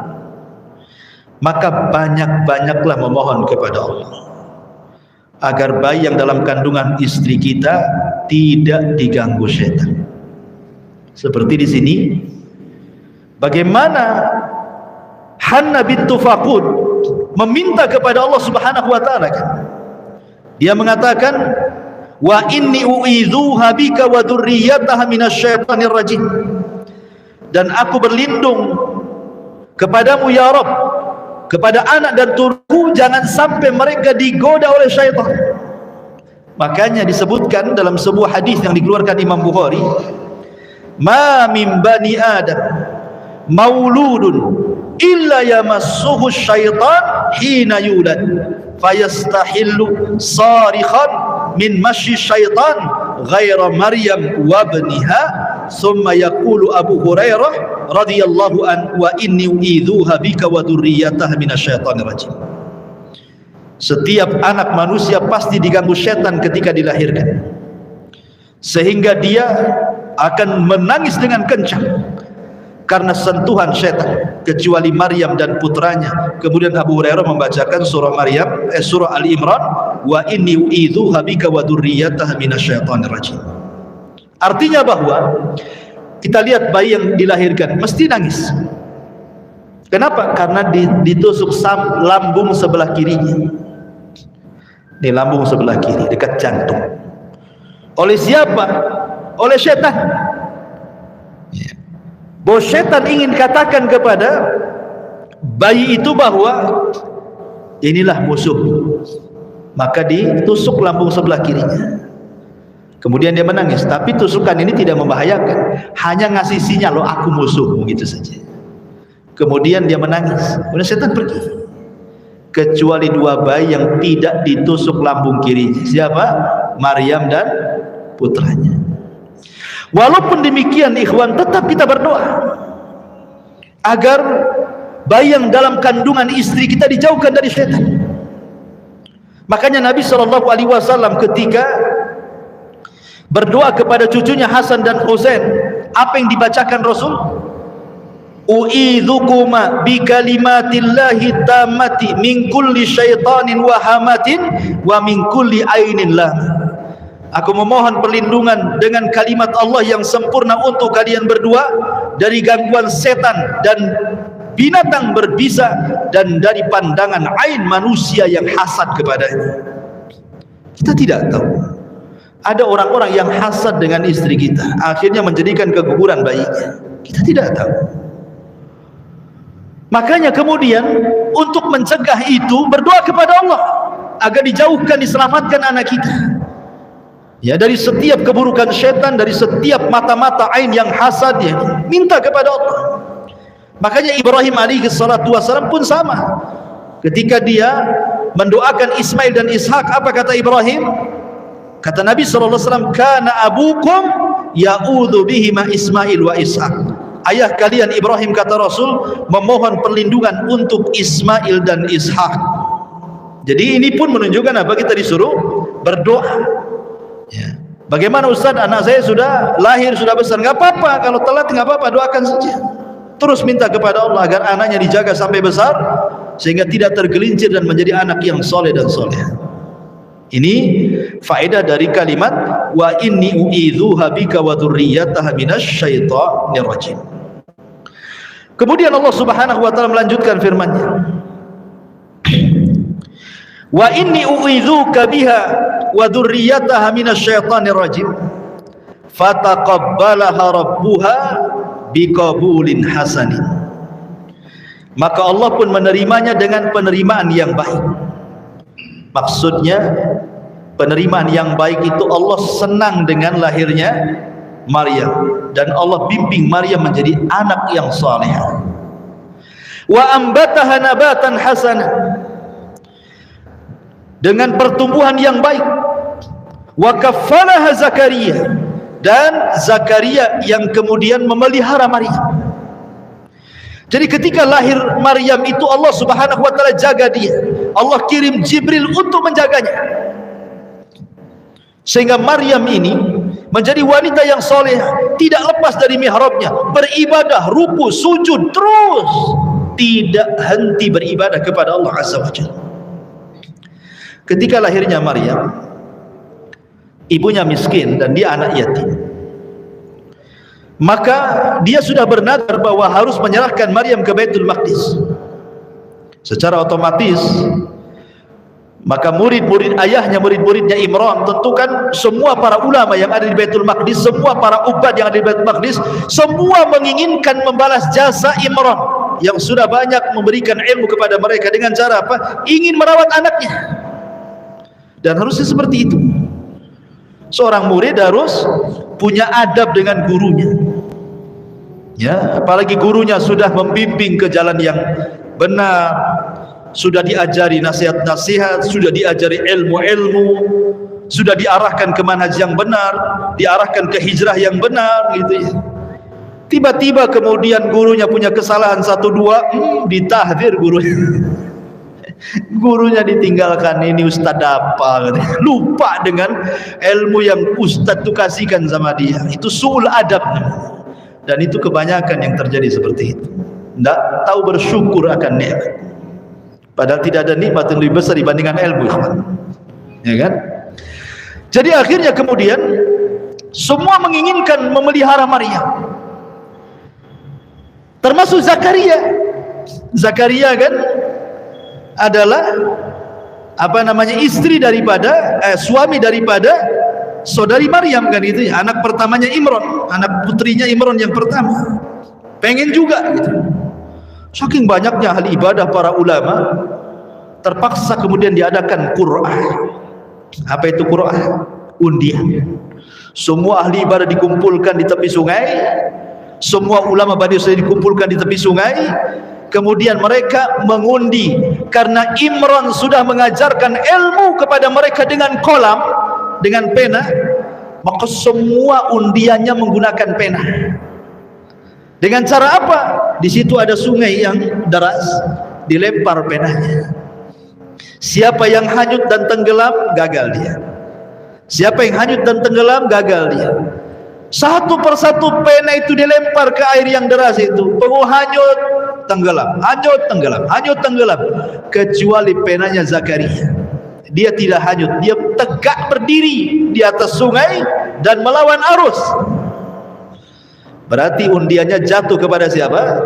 maka banyak-banyaklah memohon kepada Allah agar bayi yang dalam kandungan istri kita tidak diganggu syaitan. Seperti di sini, bagaimana Hanna bintu Faqud meminta kepada Allah Subhanahu wa taala kan? Dia mengatakan, wa inni u'idzuha bika wa dzurriyyataha minasyaitonir rajim. Dan aku berlindung kepadamu ya Rabb, kepada anak dan turunku, jangan sampai mereka digoda oleh syaitan. Makanya disebutkan dalam sebuah hadis yang dikeluarkan Imam Bukhari, ma min bani Adam mauludun illa yamassuhu syaitan hina yulad fayastahillu sarikhan min masyi syaitan ghaira Maryam wa ibniha summa yaqulu Abu Hurairah radhiyallahu an wa inni u'idzuha bika wa dzurriyyataha minasyaitonir rajim. Setiap anak manusia pasti diganggu setan ketika dilahirkan, sehingga dia akan menangis dengan kencang karena sentuhan setan, kecuali Maryam dan putranya. Kemudian Abu Hurairah membacakan surah surah Ali Imran, wa inni u'idzuha bika wa dzurriyyataha minasyaitonir rajim. Artinya bahwa kita lihat bayi yang dilahirkan mesti nangis. Kenapa? Karena ditusuk lambung sebelah kirinya. Di lambung sebelah kiri dekat jantung. Oleh siapa? Oleh setan. Bahwa setan ingin katakan kepada bayi itu bahwa inilah musuh. Maka ditusuk lambung sebelah kirinya. Kemudian dia menangis. Tapi tusukan ini tidak membahayakan, hanya ngasih sinyal, loh aku musuh, begitu saja. Kemudian dia menangis. Kemudian setan pergi. Kecuali dua bayi yang tidak ditusuk lambung kirinya. Siapa? Maryam dan putranya. Walaupun demikian ikhwan, tetap kita berdoa agar bayi yang dalam kandungan istri kita dijauhkan dari setan. Makanya Nabi SAW ketika berdoa kepada cucunya Hasan dan Husain, apa yang dibacakan Rasul? U'idzukuma bikalimatillahi tammati min kulli syaitanin wa hamatin wa min kulli ainin lama. Aku memohon perlindungan dengan kalimat Allah yang sempurna untuk kalian berdua dari gangguan setan dan binatang berbisa dan dari pandangan ain manusia yang hasad kepadanya. Kita tidak tahu. Ada orang-orang yang hasad dengan istri kita, akhirnya menjadikan keguguran bayinya. Kita tidak tahu. Makanya kemudian untuk mencegah itu berdoa kepada Allah agar dijauhkan, diselamatkan anak kita ya dari setiap keburukan syaitan, dari setiap mata-mata ain yang hasad ya. Minta kepada Allah. Makanya Ibrahim alaihi salatu wasalam pun sama. Ketika dia mendoakan Ismail dan Ishak, apa kata Ibrahim? Kata Nabi SAW, kana abukum ya'udhu bihima Ismail wa Ishak. Ayah kalian Ibrahim, kata Rasul, memohon perlindungan untuk Ismail dan Ishak. Jadi ini pun menunjukkan apa? Kita disuruh berdoa ya. Bagaimana Ustaz, anak saya sudah lahir, sudah besar, nggak apa-apa, kalau telat nggak apa-apa, doakan saja. Terus minta kepada Allah agar anaknya dijaga sampai besar, sehingga tidak tergelincir dan menjadi anak yang soleh dan soleh. Ini faedah dari kalimat wa inni u'idzuha bika wa dzurriyyataha minasyaitonir rajim. Kemudian Allah Subhanahu wa taala melanjutkan firman-Nya, wa inni u'idzuka biha wa dzurriyyataha minasyaitonir rajim fataqabbalaha rabbuha biqabulin hasanin. Maka Allah pun menerimanya dengan penerimaan yang baik. Maksudnya penerimaan yang baik itu Allah senang dengan lahirnya Maryam, dan Allah bimbing Maryam menjadi anak yang saleh. Wa ambataha nabatan hasanan, dengan pertumbuhan yang baik. Wa kaffalaha Zakaria, dan Zakaria yang kemudian memelihara Maryam. Jadi ketika lahir Maryam itu Allah Subhanahu wa taala jaga dia. Allah kirim Jibril untuk menjaganya. Sehingga Maryam ini menjadi wanita yang soleh, tidak lepas dari mihrabnya, beribadah, ruku, sujud terus, tidak henti beribadah kepada Allah Azza wa Jalla. Ketika lahirnya Maryam, ibunya miskin dan dia anak yatim, maka dia sudah bernadar bahwa harus menyerahkan Maryam ke Baitul Maqdis. Secara otomatis maka murid-murid ayahnya, murid-muridnya Imran, tentukan semua para ulama yang ada di Baitul Maqdis, semua para ubad yang ada di Baitul Maqdis, semua menginginkan membalas jasa Imran yang sudah banyak memberikan ilmu kepada mereka dengan cara apa? Ingin merawat anaknya. Dan harusnya seperti itu. Seorang murid harus punya adab dengan gurunya. Ya, apalagi gurunya sudah membimbing ke jalan yang benar, sudah diajari nasihat-nasihat, sudah diajari ilmu-ilmu, sudah diarahkan ke manhaj yang benar, diarahkan ke hijrah yang benar gitu ya. Tiba-tiba kemudian gurunya punya kesalahan 1 2, ditahdir gurunya. Gurunya ditinggalkan, ini ustaz apa katanya. Lupa dengan ilmu yang ustaz tu kasihkan sama dia. Itu su'ul adab. Dan itu kebanyakan yang terjadi seperti itu. Tidak tahu bersyukur akan nikmat. Padahal tidak ada nikmat yang lebih besar dibandingkan ilmu. Ya kan? Jadi akhirnya kemudian semua menginginkan memelihara Maryam. Termasuk Zakaria. Zakaria kan adalah istri daripada suami daripada saudari Maryam kan itu ya, anak pertamanya Imran, anak putrinya Imran yang pertama. Pengen juga gitu. Saking banyaknya ahli ibadah para ulama, terpaksa kemudian diadakan Qur'an. Apa itu Qur'an? Undian. Semua ahli ibadah dikumpulkan di tepi sungai. Semua ulama Bani Israil dikumpulkan di tepi sungai. Kemudian mereka mengundi, karena Imran sudah mengajarkan ilmu kepada mereka dengan kolam, dengan pena, maka semua undiannya menggunakan pena. Dengan cara apa? Di situ ada sungai yang deras, dilempar penanya. Siapa yang hanyut dan tenggelam, gagal dia. Siapa yang hanyut dan tenggelam, gagal dia. Satu persatu pena itu dilempar ke air yang deras itu. Hanyut, tenggelam, hanyut, tenggelam, hanyut, tenggelam. Kecuali penanya Zakaria. Dia tidak hanyut, dia tegak berdiri di atas sungai dan melawan arus. Berarti undiannya jatuh kepada siapa?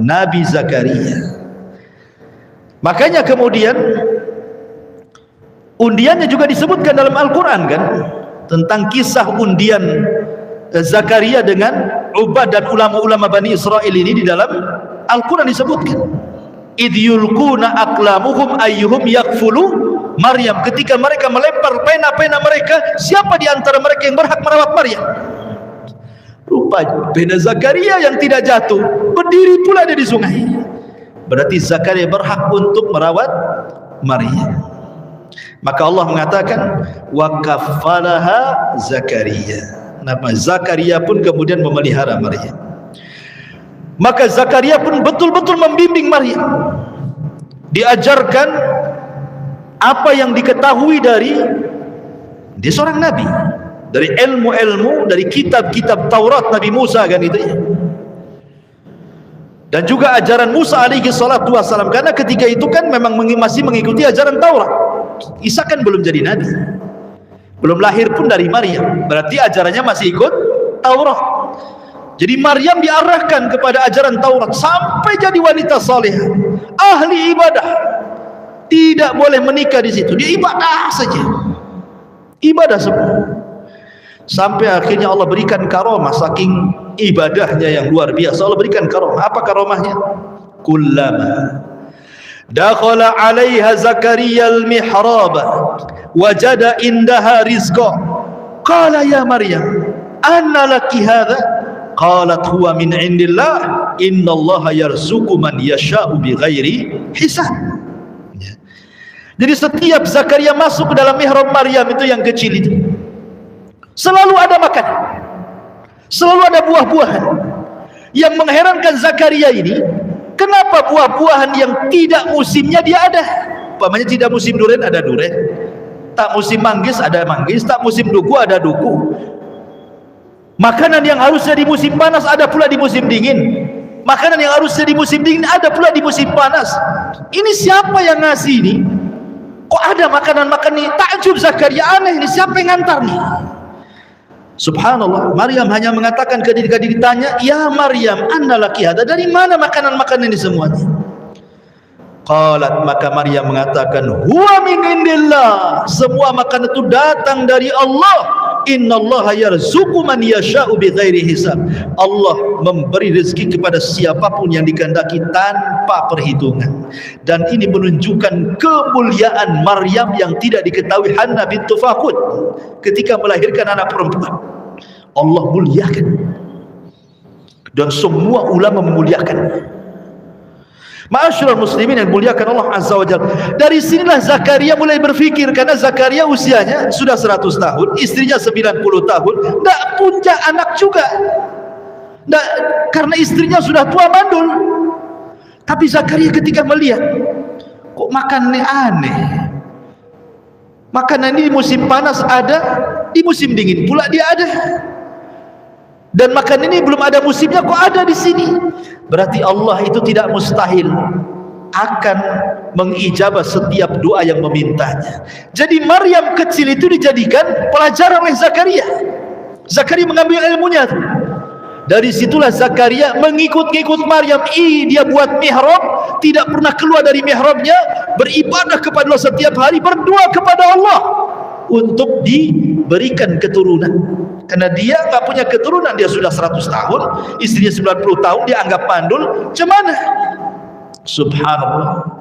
Nabi Zakaria. Makanya kemudian undiannya juga disebutkan dalam Al-Quran kan, tentang kisah undian Zakaria dengan Ubad dan ulama-ulama Bani Israel ini di dalam Al-Quran disebutkan. Idh yulquna aqlamuhum ayyuhum yakfulu Maryam. Ketika mereka melempar pena-pena mereka, siapa di antara mereka yang berhak merawat Maryam? Rupanya pena Zakaria yang tidak jatuh, berdiri pula dia di sungai. Berarti Zakaria berhak untuk merawat Maryam. Maka Allah mengatakan wa kaffalaha Zakaria. Nama Zakaria pun kemudian memelihara Maryam. Maka Zakaria pun betul-betul membimbing Maryam. Diajarkan apa yang diketahui dari dia seorang nabi, dari ilmu-ilmu, dari kitab-kitab Taurat Nabi Musa kan itu ya. Dan juga ajaran Musa alaihi salatu wassalam, karena ketika itu kan memang masih mengikuti ajaran Taurat. Isa kan belum jadi nabi, belum lahir pun dari Maryam, berarti ajarannya masih ikut Taurat. Jadi Maryam diarahkan kepada ajaran Taurat sampai jadi wanita saleh, ahli ibadah. Tidak boleh menikah di situ, dia ibadah saja, ibadah semua. Sampai akhirnya Allah berikan karamah, saking ibadahnya yang luar biasa Allah berikan karamah. Apa karamahnya? Kullama dakhala 'alaiha Zakaria al-mihrab wajada indaha rizqa qala ya Maryam anna laki hadha qalat huwa min indillah innallaha yarzuqu man yasha'u bighairi hisab. Jadi setiap Zakaria masuk ke dalam mihrab Maryam itu yang kecil itu, selalu ada makanan, selalu ada buah-buahan. Yang mengherankan Zakaria ini, kenapa buah-buahan yang tidak musimnya dia ada? Umpamanya tidak musim durian ada durian, tak musim manggis ada manggis, tak musim duku ada duku. Makanan yang harusnya di musim panas ada pula di musim dingin. Makanan yang harusnya di musim dingin ada pula di musim panas. Ini siapa yang ngasih ini? Kok ada makanan-makanan ini? Takjub Zakaria, aneh ini, siapa yang ngantar nih? Subhanallah, Maryam hanya mengatakan ketika ditanya, ya Maryam, anna laki hadha, dari mana makanan-makanan ini semuanya? Qalat, maka Maryam mengatakan, huwa min indillah, semua makanan itu datang dari Allah. Innallaha yarzuqu man yasha'u bighairi hisab. Allah memberi rezeki kepada siapapun yang dikehendaki tanpa perhitungan. Dan ini menunjukkan kemuliaan Maryam yang tidak diketahui Hannah bintu Fakhud ketika melahirkan anak perempuan. Allah muliakan, dan semua ulama memuliakan. Ma'asyiral muslimin yang muliakan Allah Azza wa Jalla. Dari sinilah Zakaria mulai berfikir, karena Zakaria usianya sudah 100 tahun, istrinya 90 tahun, tidak punya anak juga. Nggak, karena istrinya sudah tua mandul. Tapi Zakaria ketika melihat, kok makannya aneh. Makanan ini di musim panas ada, di musim dingin pula dia ada. Dan makan ini belum ada musimnya kok ada di sini. Berarti Allah itu tidak mustahil akan mengijabah setiap doa yang memintanya. Jadi Maryam kecil itu dijadikan pelajaran oleh Zakaria. Zakaria mengambil ilmunya. Dari situlah Zakaria mengikut-ngikut Maryam. Dia buat mihrab, tidak pernah keluar dari mihrabnya, beribadah kepada Allah setiap hari, berdoa kepada Allah untuk diberikan keturunan. Karena dia tak punya keturunan, dia sudah 100 tahun, istrinya 90 tahun, dia anggap mandul, cemana? Subhanallah.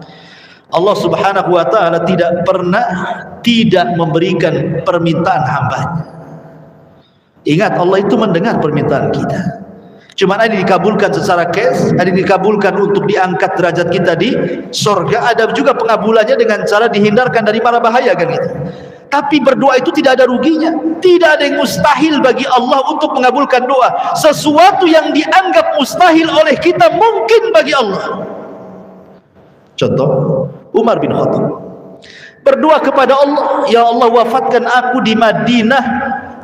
Allah Subhanahu wa ta'ala tidak pernah tidak memberikan permintaan hambanya. Ingat, Allah itu mendengar permintaan kita. Cuma ada yang dikabulkan secara cash, ada yang dikabulkan untuk diangkat derajat kita di surga, ada juga pengabulannya dengan cara dihindarkan dari mara bahaya, kan gitu. Tapi berdoa itu tidak ada ruginya. Tidak ada yang mustahil bagi Allah untuk mengabulkan doa. Sesuatu yang dianggap mustahil oleh kita mungkin bagi Allah. Contoh, Umar bin Khattab berdoa kepada Allah, ya Allah, wafatkan aku di Madinah,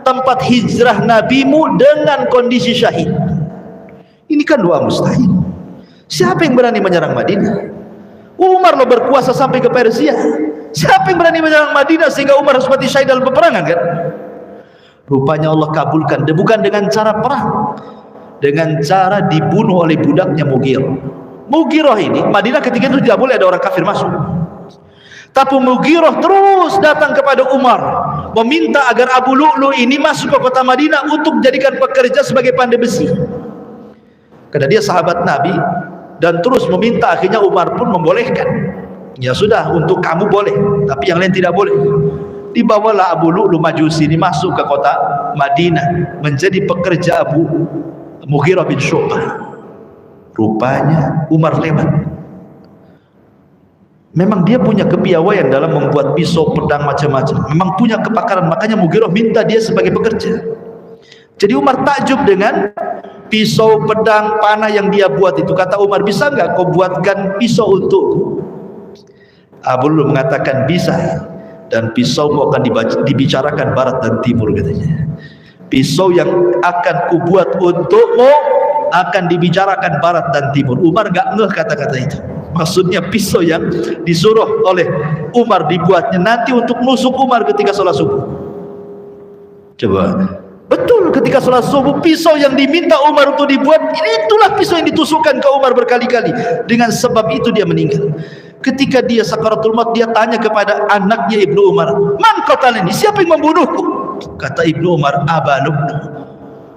tempat hijrah nabimu, dengan kondisi syahid. Ini kan doa mustahil. Siapa yang berani menyerang Madinah? Umar lo berkuasa sampai ke Persia. Siapa yang berani menyerang Madinah sehingga Umar harus mati syahid dalam peperangan, kan? Rupanya Allah kabulkan, bukan dengan cara perang, dengan cara dibunuh oleh budaknya Mughirah. Mughirah ini, Madinah ketika itu tidak boleh ada orang kafir masuk. Tapi Mughirah terus datang kepada Umar, meminta agar Abu Lu'lu ini masuk ke kota Madinah untuk menjadikan pekerja sebagai pandai besi. Karena dia sahabat Nabi, dan terus meminta, akhirnya Umar pun membolehkan. Ya sudah, untuk kamu boleh, tapi yang lain tidak boleh. Dibawalah Abu Lu'lu Majusi ini masuk ke kota Madinah, menjadi pekerja Abu Mughirah bin Syu'bah. Rupanya Umar lewat. Memang dia punya kepiawaian dalam membuat pisau, pedang, macam-macam. Memang punya kepakaran, makanya Mughirah minta dia sebagai pekerja. Jadi Umar takjub dengan pisau, pedang, panah yang dia buat itu. Kata Umar, bisa enggak kau buatkan pisau untukku? Abu Lu'lu mengatakan bisa, dan pisaumu akan dibicarakan barat dan timur, katanya. Pisau yang akan kubuat untukmu akan dibicarakan barat dan timur. Umar enggak ngeh kata-kata itu. Maksudnya pisau yang disuruh oleh Umar dibuatnya nanti untuk nusuk Umar ketika sholat subuh. Coba, betul, ketika sholat subuh pisau yang diminta Umar untuk dibuat, itulah pisau yang ditusukkan ke Umar berkali-kali. Dengan sebab itu dia meninggal. Ketika dia sakaratul maut, dia tanya kepada anaknya Ibnu Umar, man qatalani, siapa yang membunuhku? Kata Ibnu Umar,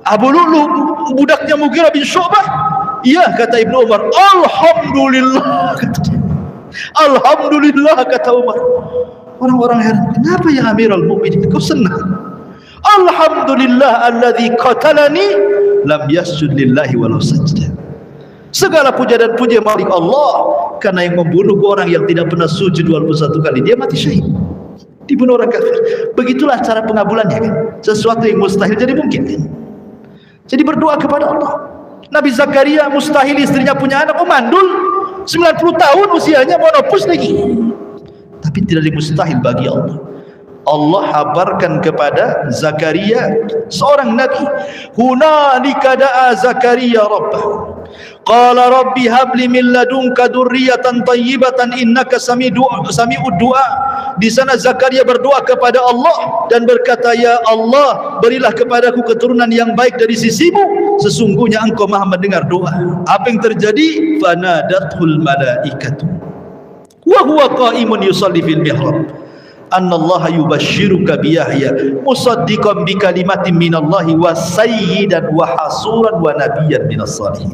Abu Lu'lu, budaknya Mughirah bin Syu'bah. Iya, kata Ibnu Umar. Alhamdulillah, kata dia. Alhamdulillah, kata Umar. Orang-orang heran, kenapa ya Amirul Mukminin kau senang? Alhamdulillah alladzi qatalani lam yasjud lillahi walau sajda. Segala puja dan puji milik Allah, karena yang membunuh orang yang tidak pernah sujud walaupun satu kali, dia mati syahid, dibunuh orang kafir. Begitulah cara pengabulannya, kan? Sesuatu yang mustahil jadi mungkin, kan? Jadi berdoa kepada Allah. Nabi Zakaria mustahil istrinya punya anak, mandul 90 tahun usianya, monopus lagi. Tapi tidak mustahil bagi Allah. Allah habarkan kepada Zakaria, seorang nabi, hunalika da'a Zakaria rabbah, qala rabbi habli min ladunka dzurriyyatan thayyibatan innaka sami'ud du'a. Di sana Zakaria berdoa kepada Allah dan berkata, ya Allah, berilah kepadaku keturunan yang baik dari sisimu, sesungguhnya engkau maha mendengar doa. Apa yang terjadi? Fanadathul malaikatu wa huwa qa'imun yusalli fil mihrab, annallaha yubashshiruka bi Yahya musaddiqan bi kalimatin minallahi wa sayyidan wa hasuran wa nabiyyan minas salihin.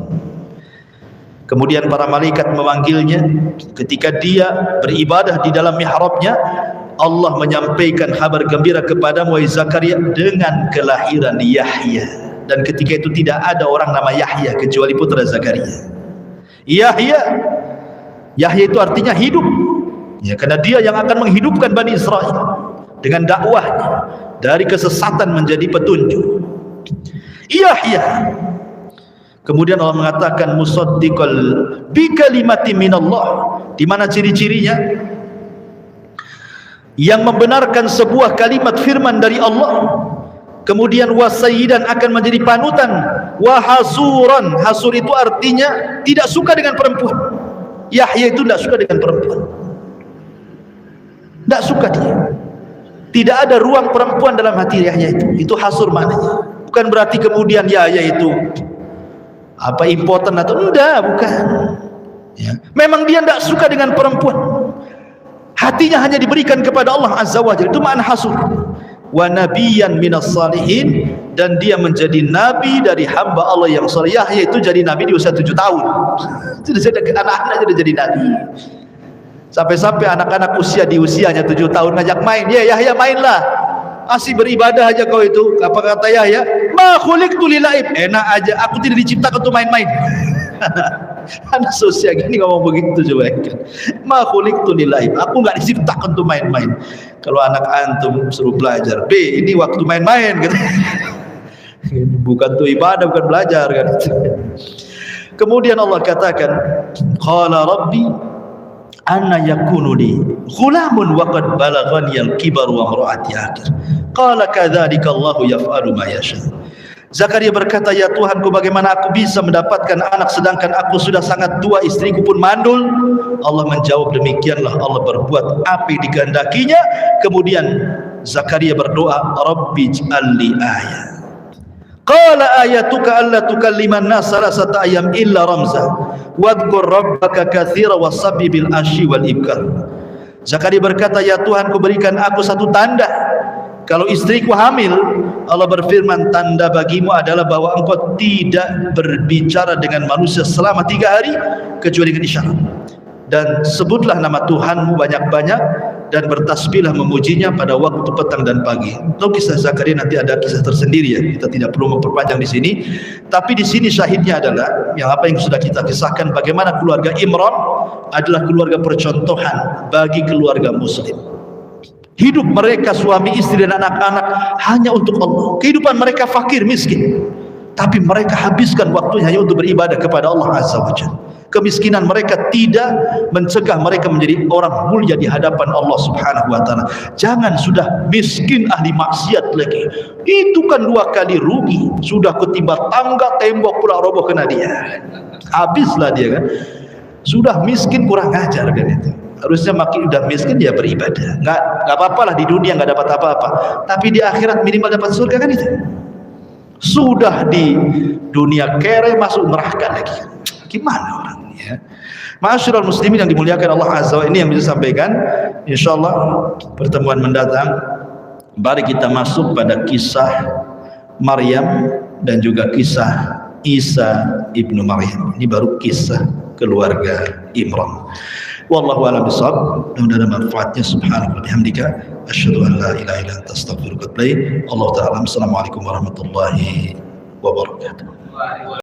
Kemudian para malaikat memanggilnya. Ketika dia beribadah di dalam mihrabnya, Allah menyampaikan kabar gembira kepada wahai Zakaria dengan kelahiran Yahya. Dan ketika itu tidak ada orang nama Yahya kecuali putra Zakaria. Yahya Yahya itu artinya hidup. Ya, karena dia yang akan menghidupkan Bani Israel dengan dakwahnya dari kesesatan menjadi petunjuk. Yahya. Kemudian Allah mengatakan musaddiqal bi kalimati minallah. Di mana ciri-cirinya? Yang membenarkan sebuah kalimat firman dari Allah. Kemudian wasayyidan akan menjadi panutan, wahasuran. Hasur itu artinya tidak suka dengan perempuan. Yahya itu tidak suka dengan perempuan. Tidak suka dia. Tidak ada ruang perempuan dalam hati Yahya itu. Itu hasur maknanya. Bukan berarti kemudian Yahya itu apa impoten atau enggak, bukan. Ya. Memang dia tidak suka dengan perempuan. Hatinya hanya diberikan kepada Allah Azza wa Jalla. Itu makna hasur. Wa nabiyyan minas salihin, dan dia menjadi nabi dari hamba Allah yang saleh. Yahya itu jadi nabi di usia 7 tahun. Sudah jadi anak-anak sudah jadi nabi. Sampai-sampai anak-anak di usianya 7 tahun ngajak main. Ya Yahya mainlah. Asih beribadah aja kau itu. Apa kata Yahya? Ma khuliqtu lilaib. Enak aja, aku tidak diciptakan untuk main-main. Anak sosial gini ngomong begitu coba kan. Ma khuliqtu lilaib. Aku enggak diciptakan untuk main-main. Kalau anak antum suruh belajar, B, ini waktu main-main gitu. Bukan tuh ibadah, bukan belajar kan. Kemudian Allah katakan, qala rabbi anna yakunu li ghulamun wa qad balaghani al-kibar wa imra'ati aqir. Qala kadzalika Allahu yaf'alu ma yasha. Zakaria berkata, ya Tuhanku, bagaimana aku bisa mendapatkan anak sedangkan aku sudah sangat tua, istriku pun mandul? Allah menjawab, demikianlah Allah berbuat apa yang dikehendakinya. Kemudian Zakaria berdoa, Rabbi ij'alli ayat. Qala ayatuka alla tukalliman nas salasata ayyam illa ramza wadhkur rabbaka katsira wasabbi bil ashi wal ibkar. Zakaria berkata, ya Tuhanku, berikan aku satu tanda. Kalau istriku hamil, Allah berfirman, tanda bagimu adalah bahwa engkau tidak berbicara dengan manusia selama 3 hari kecuali dengan isyarat. Dan sebutlah nama Tuhanmu banyak-banyak dan bertasbihlah memujinya pada waktu petang dan pagi. Untuk kisah Zakaria nanti ada kisah tersendiri ya. Kita tidak perlu memperpanjang di sini. Tapi di sini syahidnya adalah yang apa yang sudah kita kisahkan, bagaimana keluarga Imran adalah keluarga percontohan bagi keluarga muslim. Hidup mereka suami istri dan anak-anak hanya untuk Allah. Kehidupan mereka fakir miskin, tapi mereka habiskan waktunya hanya untuk beribadah kepada Allah Azza wa Jalla. Kemiskinan mereka tidak mencegah mereka menjadi orang mulia di hadapan Allah Subhanahu wa taala. Jangan sudah miskin ahli maksiat lagi. Itu kan 2 kali rugi. Sudah ketimba tangga, tembok pula roboh kena dia. Habislah dia kan. Sudah miskin kurang ajar kan itu. Harusnya makin udah miskin dia beribadah. Enggak apa-apalah di dunia enggak dapat apa-apa, tapi di akhirat minimal dapat surga kan itu. Sudah di dunia kere masuk neraka lagi. Gimana orangnya? Ma'asyiral muslimin yang dimuliakan Allah Azza wa Jalla, ini yang bisa sampaikan. Insyaallah pertemuan mendatang mari kita masuk pada kisah Maryam dan juga kisah Isa ibnu Maryam. Ini baru kisah keluarga Imran. Wallahu a'lam bishawab. Mudah-mudahan manfaatnya. Subhanallah wa bihamdika asyhadu an la ilaha illa anta astaghfiruka wa atubu ilaik. Allahu ta'ala. Assalamualaikum warahmatullahi wabarakatuh.